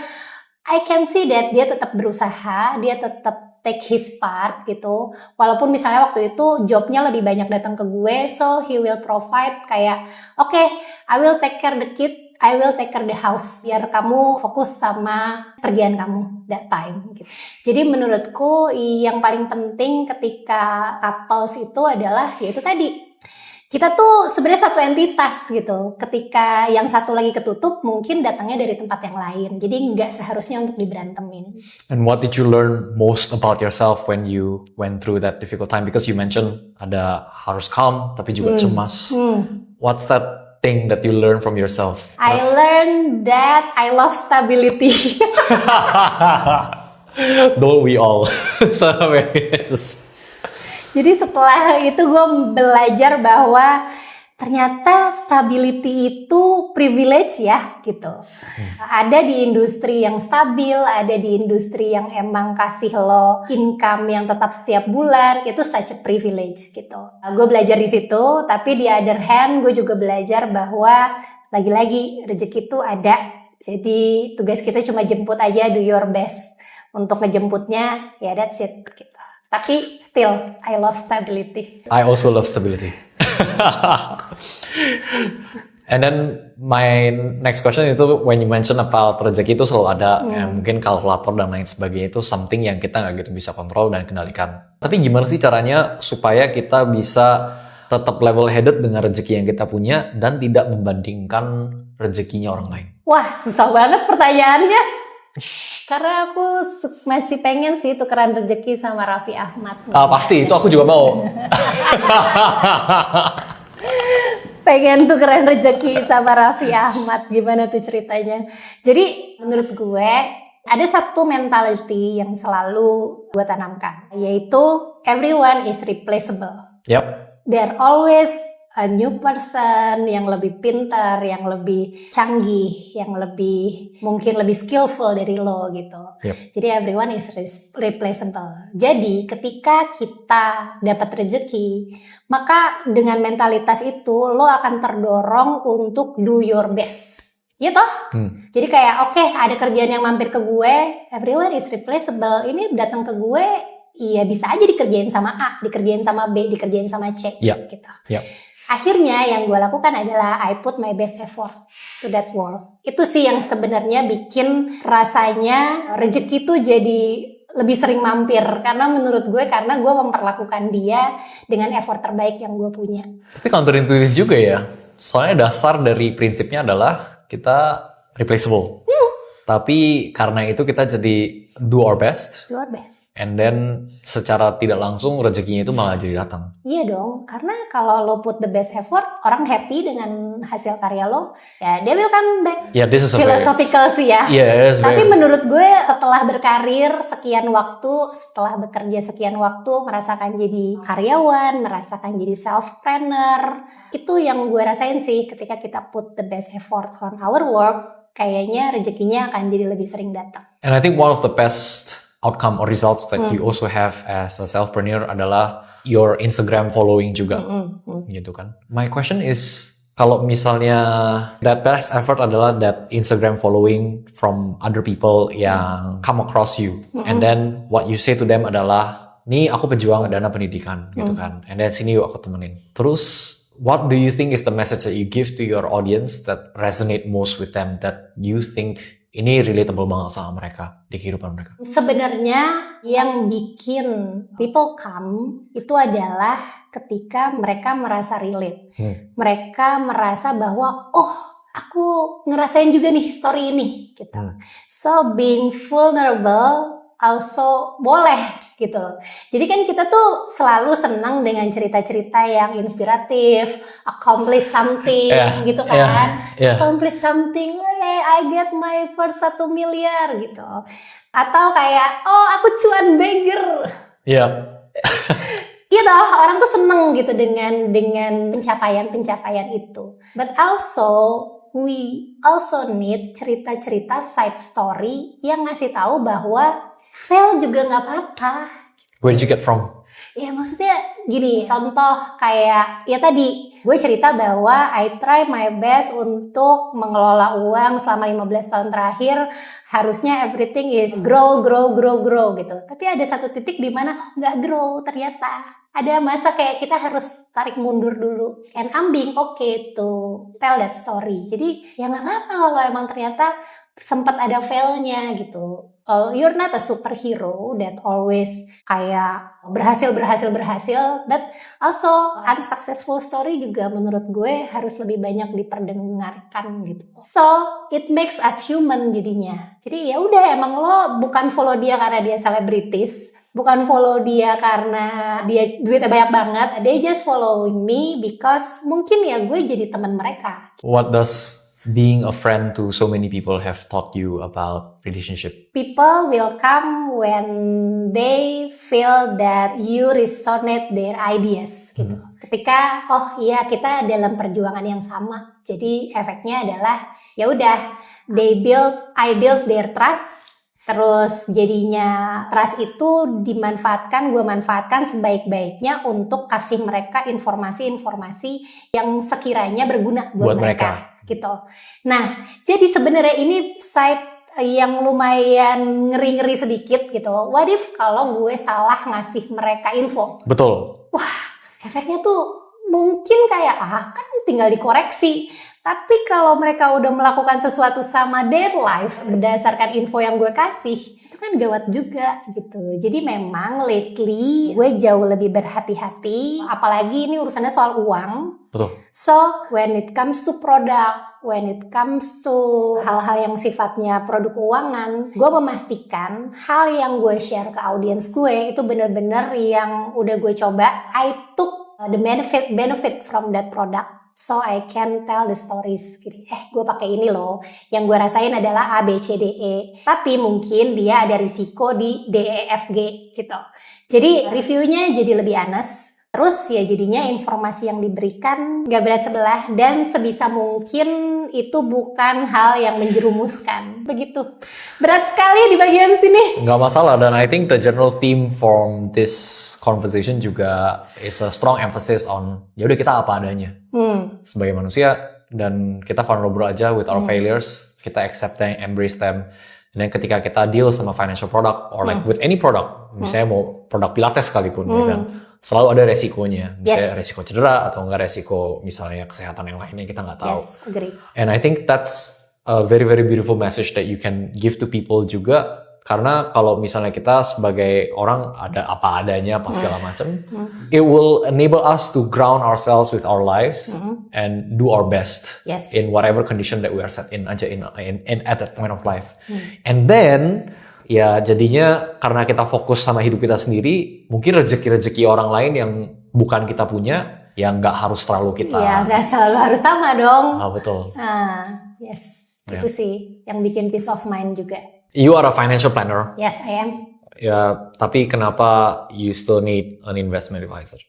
[SPEAKER 2] I can see that dia tetap berusaha, dia tetap take his part gitu. Walaupun misalnya waktu itu jobnya lebih banyak datang ke gue, so he will provide kayak, okay, I will take care the kid, I will take care the house, biar kamu fokus sama kerjaan kamu that time gitu. Jadi menurutku yang paling penting ketika couples itu adalah yaitu tadi, kita tuh sebenarnya satu entitas gitu. Ketika yang satu lagi ketutup, mungkin datangnya dari tempat yang lain. Jadi nggak seharusnya untuk diberantemin.
[SPEAKER 1] And what did you learn most about yourself when you went through that difficult time? Because you mentioned ada harus calm, tapi juga cemas. What's that thing that you learn from yourself?
[SPEAKER 2] I learned that I love stability.
[SPEAKER 1] Don't we all?
[SPEAKER 2] Jadi setelah itu gue belajar bahwa ternyata stability itu privilege ya gitu. Ada di industri yang stabil, ada di industri yang emang kasih lo income yang tetap setiap bulan, itu such a privilege gitu. Gue belajar di situ, tapi di other hand gue juga belajar bahwa lagi-lagi rezeki itu ada. Jadi tugas kita cuma jemput aja, do your best. Untuk ngejemputnya, ya that's it gitu. Tapi still, I love stability.
[SPEAKER 1] I also love stability. And then my next question itu when you mention about rezeki itu selalu ada mungkin kalkulator dan lain sebagainya, itu something yang kita nggak gitu bisa kontrol dan kendalikan. Tapi gimana sih caranya supaya kita bisa tetap level headed dengan rezeki yang kita punya dan tidak membandingkan rezekinya orang lain?
[SPEAKER 2] Wah, susah banget pertanyaannya. Karena aku masih pengen sih tukeran rezeki sama Raffi Ahmad.
[SPEAKER 1] Pasti, itu aku juga mau.
[SPEAKER 2] Pengen tukeran rezeki sama Raffi Ahmad. Gimana tuh ceritanya? Jadi menurut gue ada satu mentality yang selalu gue tanamkan, yaitu everyone is replaceable.
[SPEAKER 1] Yep.
[SPEAKER 2] There always a new person yang lebih pintar, yang lebih canggih, yang mungkin lebih skillful dari lo gitu.
[SPEAKER 1] Yep.
[SPEAKER 2] Jadi everyone is replaceable. Jadi ketika kita dapat rezeki, maka dengan mentalitas itu lo akan terdorong untuk do your best. Iya toh? Jadi kayak oke, ada kerjaan yang mampir ke gue, everyone is replaceable. Ini datang ke gue, iya bisa aja dikerjain sama A, dikerjain sama B, dikerjain sama C gitu.
[SPEAKER 1] Yep.
[SPEAKER 2] Akhirnya yang gue lakukan adalah I put my best effort to that work. Itu sih yang sebenarnya bikin rasanya rezeki tuh jadi lebih sering mampir. Karena menurut gue, karena gue memperlakukan dia dengan effort terbaik yang gue punya.
[SPEAKER 1] Tapi counterintuitif juga ya. Soalnya dasar dari prinsipnya adalah kita replaceable. Tapi karena itu kita jadi do our best.
[SPEAKER 2] Do our best.
[SPEAKER 1] And then secara tidak langsung rezekinya itu malah jadi datang.
[SPEAKER 2] Iya dong, karena kalau lo put the best effort, orang happy dengan hasil karya lo, ya they will come back.
[SPEAKER 1] Yeah, this is a
[SPEAKER 2] philosophical sih ya.
[SPEAKER 1] Yes,
[SPEAKER 2] tapi menurut gue setelah berkarir sekian waktu, setelah bekerja sekian waktu, merasakan jadi karyawan, merasakan jadi self-planner, itu yang gue rasain sih ketika kita put the best effort on our work, kayaknya rezekinya akan jadi lebih sering datang.
[SPEAKER 1] And I think one of the best outcome or results that you also have as a selfpreneur adalah your Instagram following juga, gitu kan. My question is, kalau misalnya that best effort adalah that Instagram following from other people yang come across you, and then what you say to them adalah, nih aku pejuang dana pendidikan, gitu kan, and then sini yuk aku temenin. Terus, what do you think is the message that you give to your audience that resonate most with them, that you think ini relatable banget sama mereka di kehidupan mereka?
[SPEAKER 2] Sebenarnya yang bikin people come itu adalah ketika mereka merasa relate. Mereka merasa bahwa aku ngerasain juga nih story ini gitu. So being vulnerable also boleh gitu. Jadi kan kita tuh selalu senang dengan cerita-cerita yang inspiratif, accomplish something gitu kan. Accomplish something, I get my first 1 miliar gitu. Atau kayak, oh aku cuan beggar.
[SPEAKER 1] Iya.
[SPEAKER 2] Gitu, orang tuh seneng gitu dengan pencapaian itu. But also we also need cerita-cerita side story yang ngasih tahu bahwa fail juga nggak apa-apa.
[SPEAKER 1] Where did you get from?
[SPEAKER 2] Ya maksudnya gini, contoh kayak ya tadi gue cerita bahwa I try my best untuk mengelola uang selama 15 tahun terakhir, harusnya everything is grow gitu. Tapi ada satu titik di mana nggak grow ternyata. Ada masa kayak kita harus tarik mundur dulu. And I'm being okay to tell that story. Jadi ya nggak apa-apa kalau emang ternyata sempat ada failnya gitu. You're not a superhero that always kayak berhasil, but also unsuccessful story juga menurut gue harus lebih banyak diperdengarkan gitu. So it makes us human jadinya. Jadi ya udah, emang lo bukan follow dia karena dia selebritis, bukan follow dia karena dia duitnya banyak banget. They just following me because mungkin ya gue jadi teman mereka.
[SPEAKER 1] What does being a friend to so many people have taught you about relationship?
[SPEAKER 2] People will come when they feel that you resonate their ideas gitu. Ketika oh iya kita dalam perjuangan yang sama. Jadi efeknya adalah ya udah I build their trust. Terus jadinya trust itu gue manfaatkan sebaik-baiknya untuk kasih mereka informasi-informasi yang sekiranya berguna buat mereka. Gitu. Nah, jadi sebenarnya ini side yang lumayan ngeri-ngeri sedikit gitu. What if kalau gue salah ngasih mereka info?
[SPEAKER 1] Betul.
[SPEAKER 2] Wah, efeknya tuh mungkin kayak kan tinggal dikoreksi. Tapi kalau mereka udah melakukan sesuatu sama their life berdasarkan info yang gue kasih, itu kan gawat juga gitu. Jadi memang lately gue jauh lebih berhati-hati, apalagi ini urusannya soal uang.
[SPEAKER 1] Betul.
[SPEAKER 2] So when it comes to product, when it comes to hal-hal yang sifatnya produk keuangan, gue memastikan hal yang gue share ke audiens gue itu benar-benar yang udah gue coba. I took the benefit from that product. So I can tell the stories gini, gue pakai ini loh, yang gue rasain adalah A, B, C, D, E. Tapi mungkin dia ada risiko di D, E, F, G gitu. Jadi reviewnya jadi lebih honest. Terus ya jadinya informasi yang diberikan gak berat sebelah dan sebisa mungkin itu bukan hal yang menjerumuskan. Begitu. Berat sekali di bagian sini.
[SPEAKER 1] Nggak masalah, dan I think the general theme from this conversation juga is a strong emphasis on ya udah kita apa adanya sebagai manusia, dan kita vulnerable aja with our failures, kita accept them, embrace them. Dan ketika kita deal sama financial product or like with any product, misalnya mau produk pilates sekalipun, ya kan, selalu ada resikonya, misalnya resiko cedera atau enggak resiko misalnya kesehatan yang lainnya kita nggak tahu.
[SPEAKER 2] Yes, agree.
[SPEAKER 1] And I think that's a very very beautiful message that you can give to people juga, karena kalau misalnya kita sebagai orang ada apa adanya apa segala macam, it will enable us to ground ourselves with our lives and do our best in whatever condition that we are set in aja in at that point of life. And then ya jadinya karena kita fokus sama hidup kita sendiri, mungkin rezeki-rezeki orang lain yang bukan kita punya, yang nggak harus terlalu kita.
[SPEAKER 2] Ya nggak selalu harus sama dong.
[SPEAKER 1] Betul.
[SPEAKER 2] Yes, itu sih yang bikin peace of mind juga.
[SPEAKER 1] You are a financial planner.
[SPEAKER 2] Yes, I am.
[SPEAKER 1] Ya, tapi kenapa you still need an investment advisor?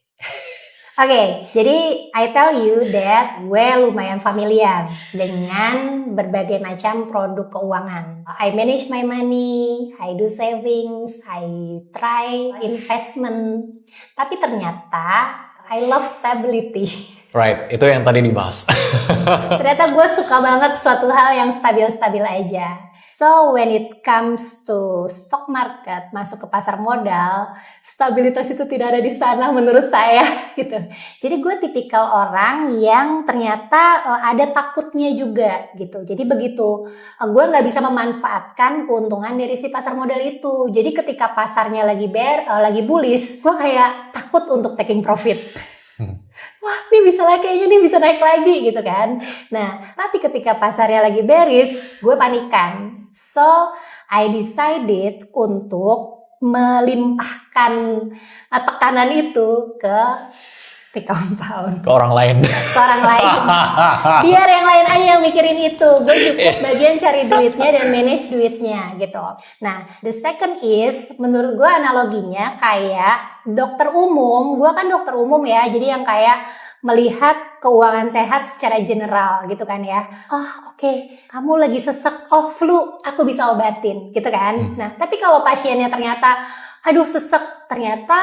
[SPEAKER 2] Oke, jadi I tell you that gue lumayan familiar dengan berbagai macam produk keuangan. I manage my money, I do savings, I try investment. Tapi ternyata I love stability.
[SPEAKER 1] Right, itu yang tadi dibahas.
[SPEAKER 2] Ternyata gue suka banget suatu hal yang stabil-stabil aja. So when it comes to stock market, masuk ke pasar modal, stabilitas itu tidak ada di sana menurut saya gitu. Jadi gue tipikal orang yang ternyata ada takutnya juga gitu. Jadi begitu gue nggak bisa memanfaatkan keuntungan dari si pasar modal itu. Jadi ketika pasarnya lagi bullish, gue kayak takut untuk taking profit. Wah, ini bisa lagi, kayaknya ini bisa naik lagi gitu kan. Nah, tapi ketika pasarnya lagi bearish, gue panikan. So, I decided untuk melimpahkan tekanan itu ke di compound.
[SPEAKER 1] Ke orang lain.
[SPEAKER 2] Ke orang lain. Biar yang lain aja yang mikirin itu. Gue cukup bagian cari duitnya dan manage duitnya gitu. Nah, the second is, menurut gue analoginya kayak dokter umum. Gue kan dokter umum ya, jadi yang kayak melihat keuangan sehat secara general gitu kan ya. Oh oke, kamu lagi sesek, oh flu, aku bisa obatin gitu kan. Nah tapi kalau pasiennya ternyata, aduh sesek, ternyata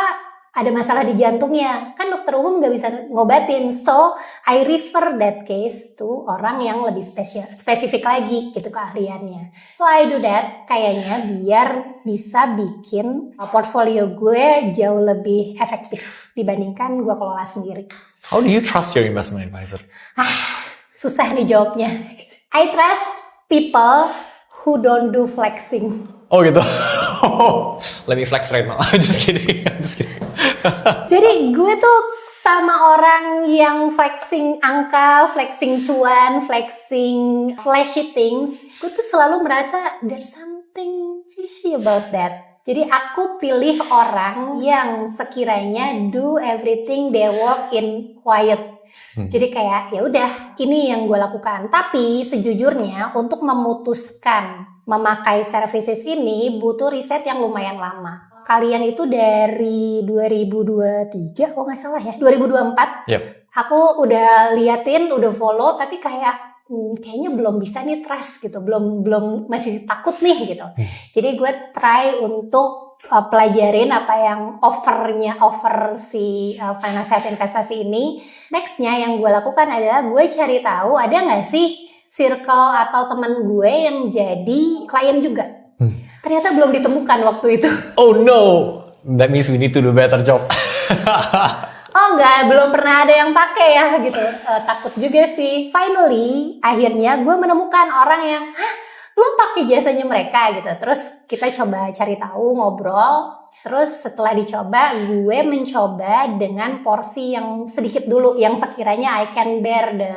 [SPEAKER 2] ada masalah di jantungnya, kan dokter umum gak bisa ngobatin. So I refer that case to orang yang lebih spesifik lagi gitu keahliannya. So I do that kayaknya biar bisa bikin portfolio gue jauh lebih efektif dibandingkan gue kelola sendiri.
[SPEAKER 1] How do you trust your investment advisor?
[SPEAKER 2] Susah nih jawabnya. I trust people who don't do flexing.
[SPEAKER 1] Oh gitu. Let me flex right now. Just kidding.
[SPEAKER 2] Jadi gue tuh sama orang yang flexing angka, flexing cuan, flexing flashy things. Gue tuh selalu merasa there's something fishy about that. Jadi aku pilih orang yang sekiranya do everything their work in quiet. Jadi kayak ya udah ini yang gue lakukan. Tapi sejujurnya untuk memutuskan memakai services ini butuh riset yang lumayan lama. Kalian itu dari 2023 kalau nggak salah ya, 2024.
[SPEAKER 1] Yep.
[SPEAKER 2] Aku udah liatin, udah follow, tapi kayaknya belum bisa nih trust gitu, belum masih takut nih gitu. Jadi gue try untuk pelajarin apa yang offer si penasehat investasi ini. Nextnya yang gue lakukan adalah gue cari tahu ada nggak sih circle atau teman gue yang jadi klien juga. Ternyata belum ditemukan waktu itu.
[SPEAKER 1] Oh no, that means we need to do better job.
[SPEAKER 2] Oh enggak, belum pernah ada yang pakai ya gitu. Takut juga sih. Finally, akhirnya gue menemukan orang yang, lo pakai jasanya mereka gitu. Terus kita coba cari tahu, ngobrol. Terus setelah dicoba, gue mencoba dengan porsi yang sedikit dulu, yang sekiranya I can bear the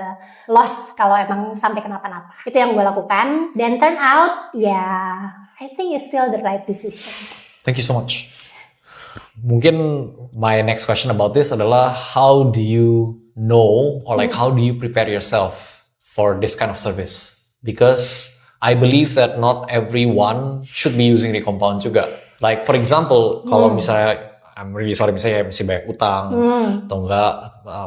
[SPEAKER 2] loss kalau emang sampai kenapa-napa. Itu yang gue lakukan. Dan turn out, ya I think it's still the right decision.
[SPEAKER 1] Thank you so much. Mungkin my next question about this adalah how do you know or like how do you prepare yourself for this kind of service? Because I believe that not everyone should be using Recompound juga. Like for example, kalau misalnya I'm really sorry misalnya masih banyak utang atau enggak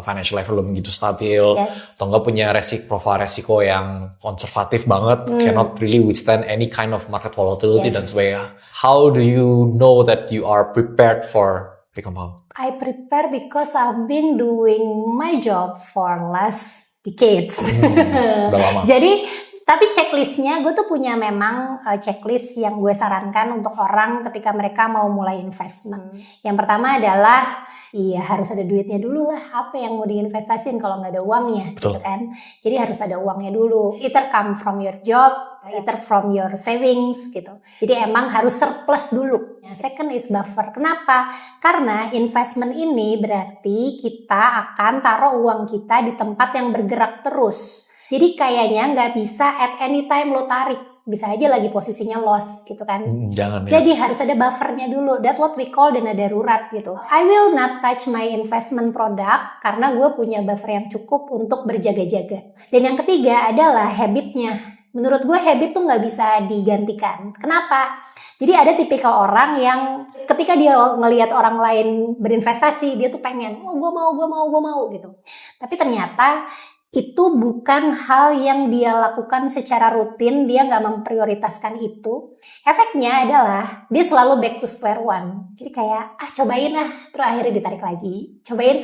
[SPEAKER 1] financial level belum begitu stabil atau enggak punya profile resiko yang konservatif banget, cannot really withstand any kind of market volatility dan sebagainya. How do you know that you are prepared for Recompound?
[SPEAKER 2] I prepare because I've been doing my job for last decades.
[SPEAKER 1] Udah lama.
[SPEAKER 2] Jadi tapi checklistnya gue tuh punya memang checklist yang gue sarankan untuk orang ketika mereka mau mulai investment. Yang pertama adalah iya harus ada duitnya dulu lah. Apa yang mau diinvestasiin kalau nggak ada uangnya, gitu kan? Jadi harus ada uangnya dulu. Either come from your job, either from your savings, gitu. Jadi emang harus surplus dulu. Second is buffer. Kenapa? Karena investment ini berarti kita akan taruh uang kita di tempat yang bergerak terus. Jadi kayaknya nggak bisa at any time lo tarik. Bisa aja lagi posisinya loss gitu kan.
[SPEAKER 1] Jangan ya.
[SPEAKER 2] Jadi harus ada buffernya dulu. That's what we call dana darurat gitu. I will not touch my investment product karena gue punya buffer yang cukup untuk berjaga-jaga. Dan yang ketiga adalah habitnya. Menurut gue habit tuh nggak bisa digantikan. Kenapa? Jadi ada tipikal orang yang ketika dia ngelihat orang lain berinvestasi, dia tuh pengen, oh gue mau gitu. Tapi ternyata itu bukan hal yang dia lakukan secara rutin, dia nggak memprioritaskan itu. Efeknya adalah dia selalu back to square one. Jadi kayak, cobain terus akhirnya ditarik lagi. Cobain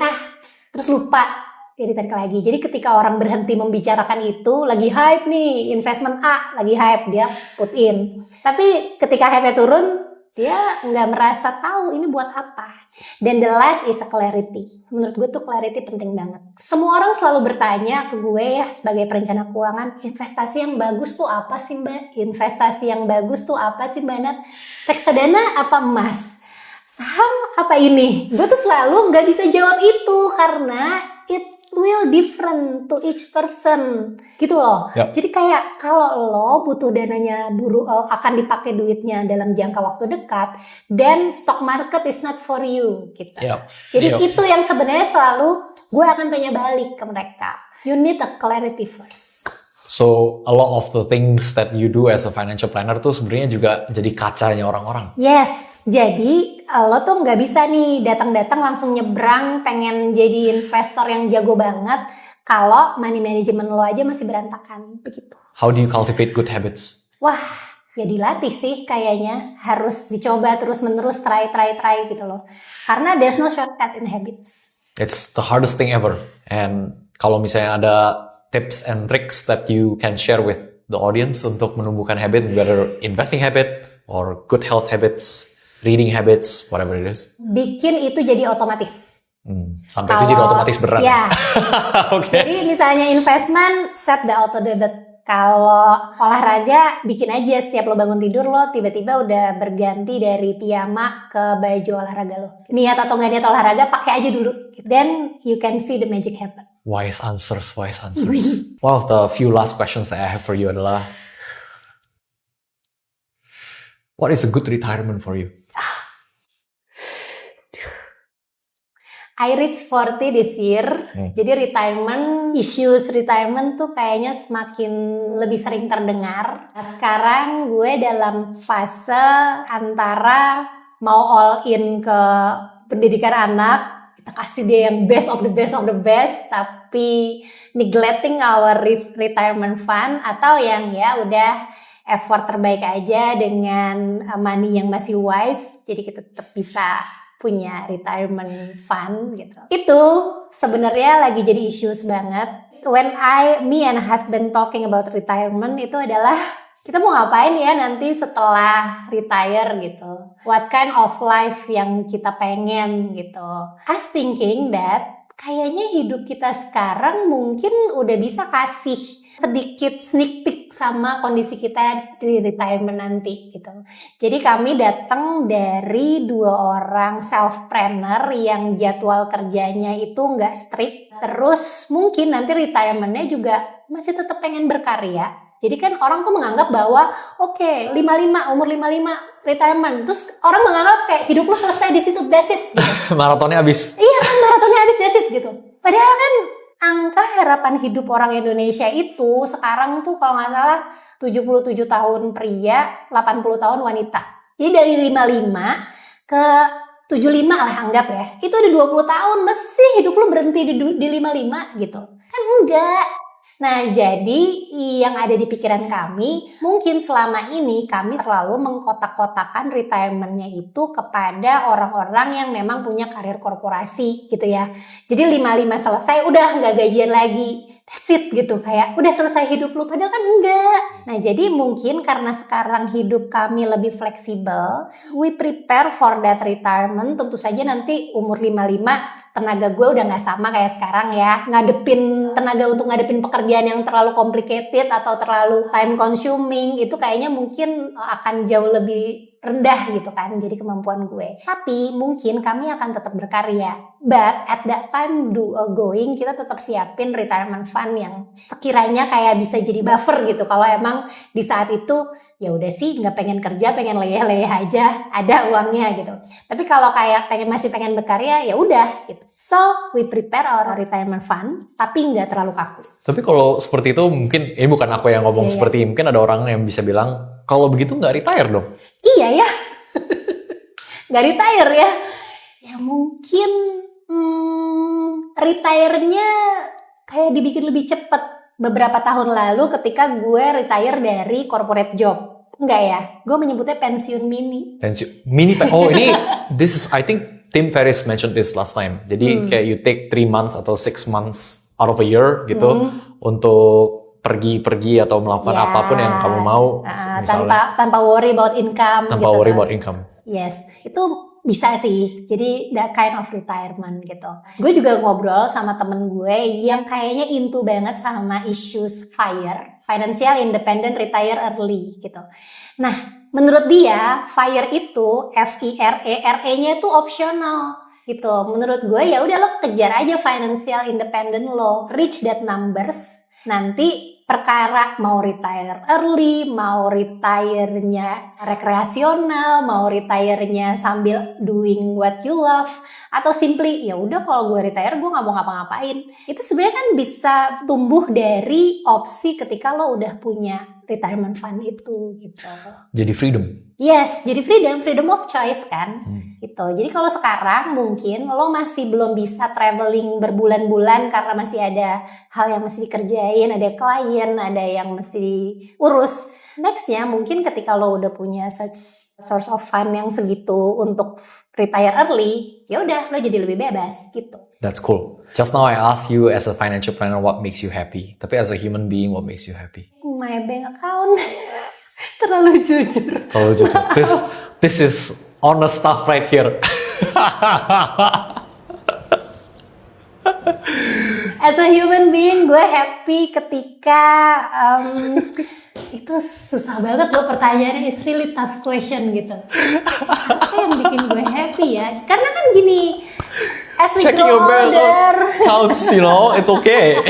[SPEAKER 2] terus lupa, dia ditarik lagi. Jadi ketika orang berhenti membicarakan itu, lagi hype nih, investment A, lagi hype, dia put in. Tapi ketika hype-nya turun, dia nggak merasa tahu ini buat apa. Dan the last is a clarity. Menurut gue tuh clarity penting banget. Semua orang selalu bertanya ke gue ya sebagai perencana keuangan, investasi yang bagus tuh apa sih Mbak? Investasi yang bagus tuh apa sih Mbak Nat? Reksadana apa emas? Saham apa ini? Gue tuh selalu nggak bisa jawab itu karena it will different to each person gitu loh.
[SPEAKER 1] Yep.
[SPEAKER 2] Jadi kayak kalau lo butuh dananya akan dipakai duitnya dalam jangka waktu dekat, then stock market is not for you gitu.
[SPEAKER 1] Yep.
[SPEAKER 2] Jadi
[SPEAKER 1] Yep.
[SPEAKER 2] itu yang sebenarnya selalu gue akan tanya balik ke mereka. You need a clarity first.
[SPEAKER 1] So a lot of the things that you do as a financial planner tuh sebenarnya juga jadi kacanya orang-orang.
[SPEAKER 2] Yes, jadi lo tuh nggak bisa nih datang-datang langsung nyebrang pengen jadi investor yang jago banget kalau money management lo aja masih berantakan begitu.
[SPEAKER 1] How do you cultivate good habits?
[SPEAKER 2] Wah, ya dilatih sih kayaknya, harus dicoba terus-menerus, try gitu loh. Karena there's no shortcut in habits.
[SPEAKER 1] It's the hardest thing ever. And kalau misalnya ada tips and tricks that you can share with the audience untuk menumbuhkan habit, whether investing habit or good health habits, reading habits, whatever it is.
[SPEAKER 2] Bikin itu jadi otomatis.
[SPEAKER 1] Sampai itu jadi otomatis beneran.
[SPEAKER 2] Ya.
[SPEAKER 1] Oke.
[SPEAKER 2] Jadi misalnya investment, set the auto debit. Kalau olahraga, bikin aja setiap lo bangun tidur lo tiba-tiba udah berganti dari piyama ke baju olahraga lo. Niat atau nggak niat olahraga, pakai aja dulu. Then you can see the magic happen.
[SPEAKER 1] Wise answers. One of the few last questions that I have for you adalah, what is a good retirement for you?
[SPEAKER 2] I reach 40 this year, jadi retirement tuh kayaknya semakin lebih sering terdengar. Nah, sekarang gue dalam fase antara mau all in ke pendidikan anak, kita kasih dia yang best of the best, tapi neglecting our retirement fund, atau yang ya udah effort terbaik aja dengan money yang masih wise, jadi kita tetap bisa punya retirement fund gitu. Itu sebenarnya lagi jadi issues banget. When me and husband talking about retirement, itu adalah kita mau ngapain ya nanti setelah retire gitu. What kind of life yang kita pengen gitu. Us thinking that kayaknya hidup kita sekarang mungkin udah bisa kasih sedikit sneak peek sama kondisi kita di retirement nanti gitu. Jadi kami datang dari 2 orang self-planner yang jadwal kerjanya itu nggak strict. Terus mungkin nanti retirementnya juga masih tetap pengen berkarya. Jadi kan orang tuh menganggap bahwa oke, 55, umur 55 retirement. Terus orang menganggap kayak hidup lu selesai di situ, that's it gitu.
[SPEAKER 1] Maratonnya habis.
[SPEAKER 2] Iya kan, maratonnya habis, that's it gitu. Padahal kan angka harapan hidup orang Indonesia itu sekarang tuh kalau nggak salah 77 tahun pria, 80 tahun wanita. Jadi dari 55 ke 75 lah anggap ya. Itu udah 20 tahun, masa sih hidup lu berhenti di 55 gitu? Kan enggak. Nah, jadi yang ada di pikiran kami, mungkin selama ini kami selalu mengkotak-kotakan retirementnya itu kepada orang-orang yang memang punya karir korporasi gitu ya. Jadi 55 selesai, udah nggak gajian lagi. That's it gitu, kayak udah selesai hidup lu, padahal kan enggak. Nah, jadi mungkin karena sekarang hidup kami lebih fleksibel, we prepare for that retirement. Tentu saja nanti umur 55 tenaga gue udah gak sama kayak sekarang ya. Ngadepin tenaga untuk ngadepin pekerjaan yang terlalu complicated atau terlalu time consuming, itu kayaknya mungkin akan jauh lebih rendah gitu kan, jadi kemampuan gue. Tapi mungkin kami akan tetap berkarya. But at that time going, kita tetap siapin retirement fund yang sekiranya kayak bisa jadi buffer gitu. Kalau emang di saat itu ya udah sih nggak pengen kerja, pengen leyeh-leyeh aja, ada uangnya gitu. Tapi kalau kayak masih pengen berkarya, ya udah gitu. So we prepare our retirement fund, tapi nggak terlalu kaku.
[SPEAKER 1] Tapi kalau seperti itu mungkin, ini bukan aku yang ngomong seperti ini, mungkin ada orang yang bisa bilang, kalau begitu nggak retire dong?
[SPEAKER 2] Iya ya, nggak retire ya. Ya mungkin retire-nya kayak dibikin lebih cepet. Beberapa tahun lalu ketika gue retire dari corporate job. Enggak ya, gue menyebutnya pensiun mini.
[SPEAKER 1] Oh ini, this is, I think Tim Ferriss mentioned this last time. Jadi kayak you take 3 months atau 6 months out of a year gitu untuk pergi atau melakukan apapun yang kamu mau.
[SPEAKER 2] Tanpa worry about income.
[SPEAKER 1] Tanpa
[SPEAKER 2] gitu
[SPEAKER 1] worry
[SPEAKER 2] kan.
[SPEAKER 1] about income.
[SPEAKER 2] Yes, itu bisa sih. Jadi that kind of retirement gitu. Gue juga ngobrol sama temen gue yang kayaknya into banget sama issues FIRE, Financial Independent Retire Early gitu. Nah, menurut dia FIRE itu FIRE, RE-nya itu optional. gitu. Menurut gue ya udah lo kejar aja financial independent lo, reach that numbers. Nanti perkara mau retire early, mau retire-nya rekreasional, mau retire-nya sambil doing what you love, atau simply ya udah kalau gue retire gue nggak mau ngapa-ngapain. Itu sebenarnya kan bisa tumbuh dari opsi ketika lo udah punya retirement fund itu gitu.
[SPEAKER 1] Jadi freedom.
[SPEAKER 2] Yes, jadi freedom of choice kan, gitu. Jadi kalau sekarang mungkin lo masih belum bisa traveling berbulan-bulan karena masih ada hal yang mesti dikerjain, ada klien, ada yang mesti diurus. Nextnya mungkin ketika lo udah punya such source of fund yang segitu untuk retire early, ya udah lo jadi lebih bebas gitu.
[SPEAKER 1] That's cool. Just now I asked you as a financial planner what makes you happy. Tapi as a human being, what makes you happy?
[SPEAKER 2] My bank account. Terlalu jujur.
[SPEAKER 1] Kalau jujur, this is honest stuff right here.
[SPEAKER 2] As a human being, gue happy ketika itu susah banget loh pertanyaannya, it's really tough question gitu. Apa yang bikin gue happy ya? Karena kan gini, as we
[SPEAKER 1] Checking
[SPEAKER 2] grow
[SPEAKER 1] your bank
[SPEAKER 2] older.
[SPEAKER 1] counts, you know, it's okay.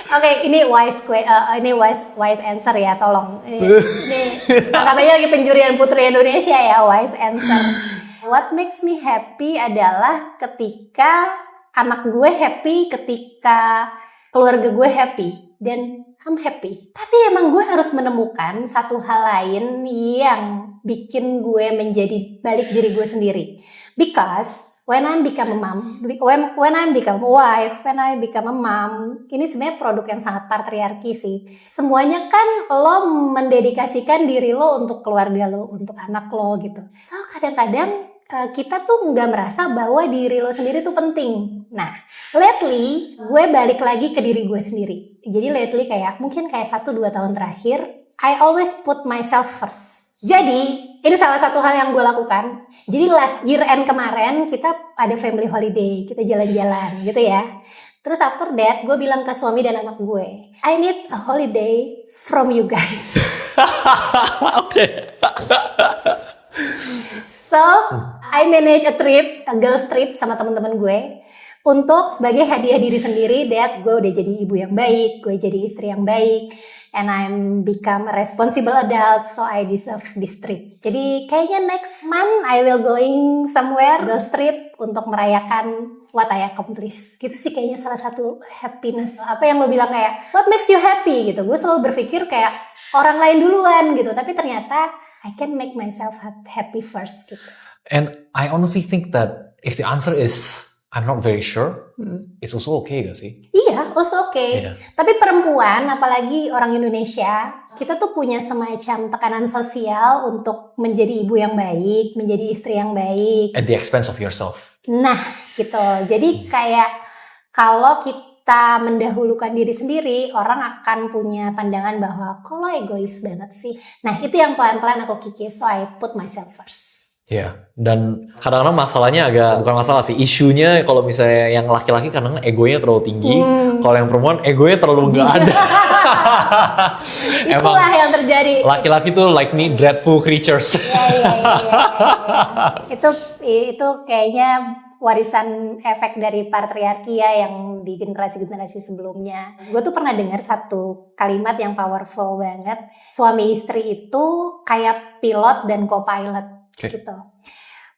[SPEAKER 2] Oke, ini wise answer ya, tolong. Ini katanya lagi penjurian Putri Indonesia ya, wise answer. What makes me happy adalah ketika anak gue happy, ketika keluarga gue happy, dan I'm happy. Tapi emang gue harus menemukan satu hal lain yang bikin gue menjadi balik diri gue sendiri. Because when I become a mom, when I become a wife, when I become a mom, ini sebenarnya produk yang sangat patriarki sih. Semuanya kan lo mendedikasikan diri lo untuk keluarga lo, untuk anak lo gitu. So kadang-kadang kita tuh nggak merasa bahwa diri lo sendiri tuh penting. Nah, lately gue balik lagi ke diri gue sendiri. Jadi lately mungkin 1-2 tahun terakhir, I always put myself first. Jadi, ini salah satu hal yang gue lakukan. Jadi last year end kemarin kita ada family holiday, kita jalan-jalan gitu ya. Terus after that, gue bilang ke suami dan anak gue, I need a holiday from you guys.
[SPEAKER 1] Oke.
[SPEAKER 2] So, I manage a girls trip sama teman-teman gue untuk sebagai hadiah diri sendiri that gue udah jadi ibu yang baik, gue jadi istri yang baik, and I'm become a responsible adult, so I deserve this trip. Jadi kayaknya next month I will going somewhere girls trip untuk merayakan what I accomplish. Gitu sih kayaknya salah satu happiness. Apa yang lo bilang what makes you happy gitu. Gue selalu berpikir orang lain duluan gitu, tapi ternyata I can make myself happy first gitu.
[SPEAKER 1] And I honestly think that if the answer is I'm not very sure, it's also okay gak sih?
[SPEAKER 2] Iya, also okay.
[SPEAKER 1] Iya.
[SPEAKER 2] Tapi perempuan, apalagi orang Indonesia, kita tuh punya semacam tekanan sosial untuk menjadi ibu yang baik, menjadi istri yang baik.
[SPEAKER 1] At the expense of yourself.
[SPEAKER 2] Nah, gitu. Jadi kalau kita mendahulukan diri sendiri, orang akan punya pandangan bahwa kok lo egois banget sih. Nah, itu yang pelan-pelan aku kikis, so I put myself first.
[SPEAKER 1] Ya, dan kadang-kadang masalahnya bukan masalah sih, isunya kalau misalnya yang laki-laki kadang egonya terlalu tinggi, kalau yang perempuan egonya terlalu nggak ada.
[SPEAKER 2] Itulah yang terjadi.
[SPEAKER 1] Laki-laki tuh like me, dreadful creatures.
[SPEAKER 2] Ya. Itu kayaknya warisan efek dari patriarki ya yang di generasi-generasi sebelumnya. Gue tuh pernah dengar satu kalimat yang powerful banget. Suami istri itu kayak pilot dan co-pilot. Gitu.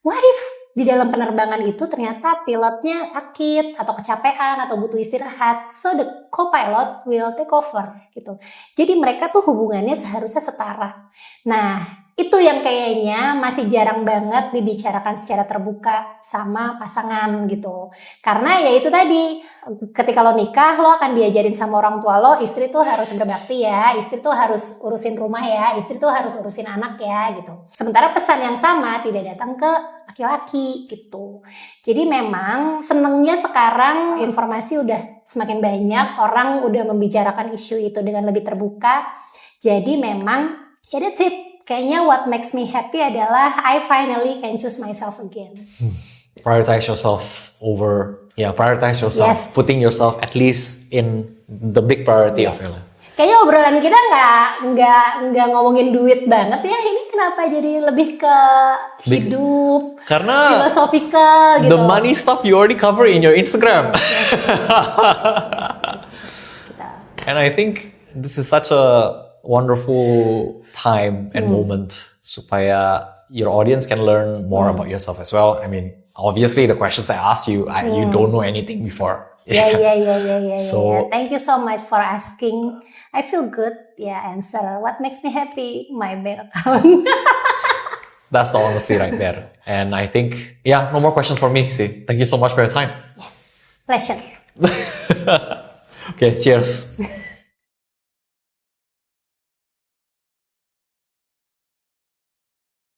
[SPEAKER 2] What if di dalam penerbangan itu ternyata pilotnya sakit atau kecapean atau butuh istirahat, so the co-pilot will take over gitu. Jadi mereka tuh hubungannya seharusnya setara. Nah, itu yang kayaknya masih jarang banget dibicarakan secara terbuka sama pasangan gitu. Karena ya itu tadi, ketika lo nikah lo akan diajarin sama orang tua lo, istri tuh harus berbakti ya, istri tuh harus urusin rumah ya, istri tuh harus urusin anak ya gitu. Sementara pesan yang sama tidak datang ke laki-laki gitu. Jadi memang senengnya sekarang informasi udah semakin banyak, orang udah membicarakan isu itu dengan lebih terbuka. Jadi memang ya that's it. Kayaknya what makes me happy adalah I finally can choose myself again.
[SPEAKER 1] Prioritize yourself
[SPEAKER 2] Yes.
[SPEAKER 1] putting yourself at least in the big priority of your life.
[SPEAKER 2] Kayaknya obrolan kita nggak ngomongin duit banget ya. Ini kenapa jadi lebih ke hidup,
[SPEAKER 1] Karena
[SPEAKER 2] philosophical gitu?
[SPEAKER 1] the money stuff you already cover in your Instagram. And I think this is such a wonderful time and moment supaya your audience can learn more about yourself as well. I mean, obviously the questions I asked you, you don't know anything before.
[SPEAKER 2] Yeah.
[SPEAKER 1] So-
[SPEAKER 2] Thank you so much for asking. I feel good. Yeah, answer. What makes me happy? My bank account.
[SPEAKER 1] That's the honesty right there. And I think, yeah, no more questions for me. See, thank you so much for your time.
[SPEAKER 2] Pleasure.
[SPEAKER 1] Okay, cheers.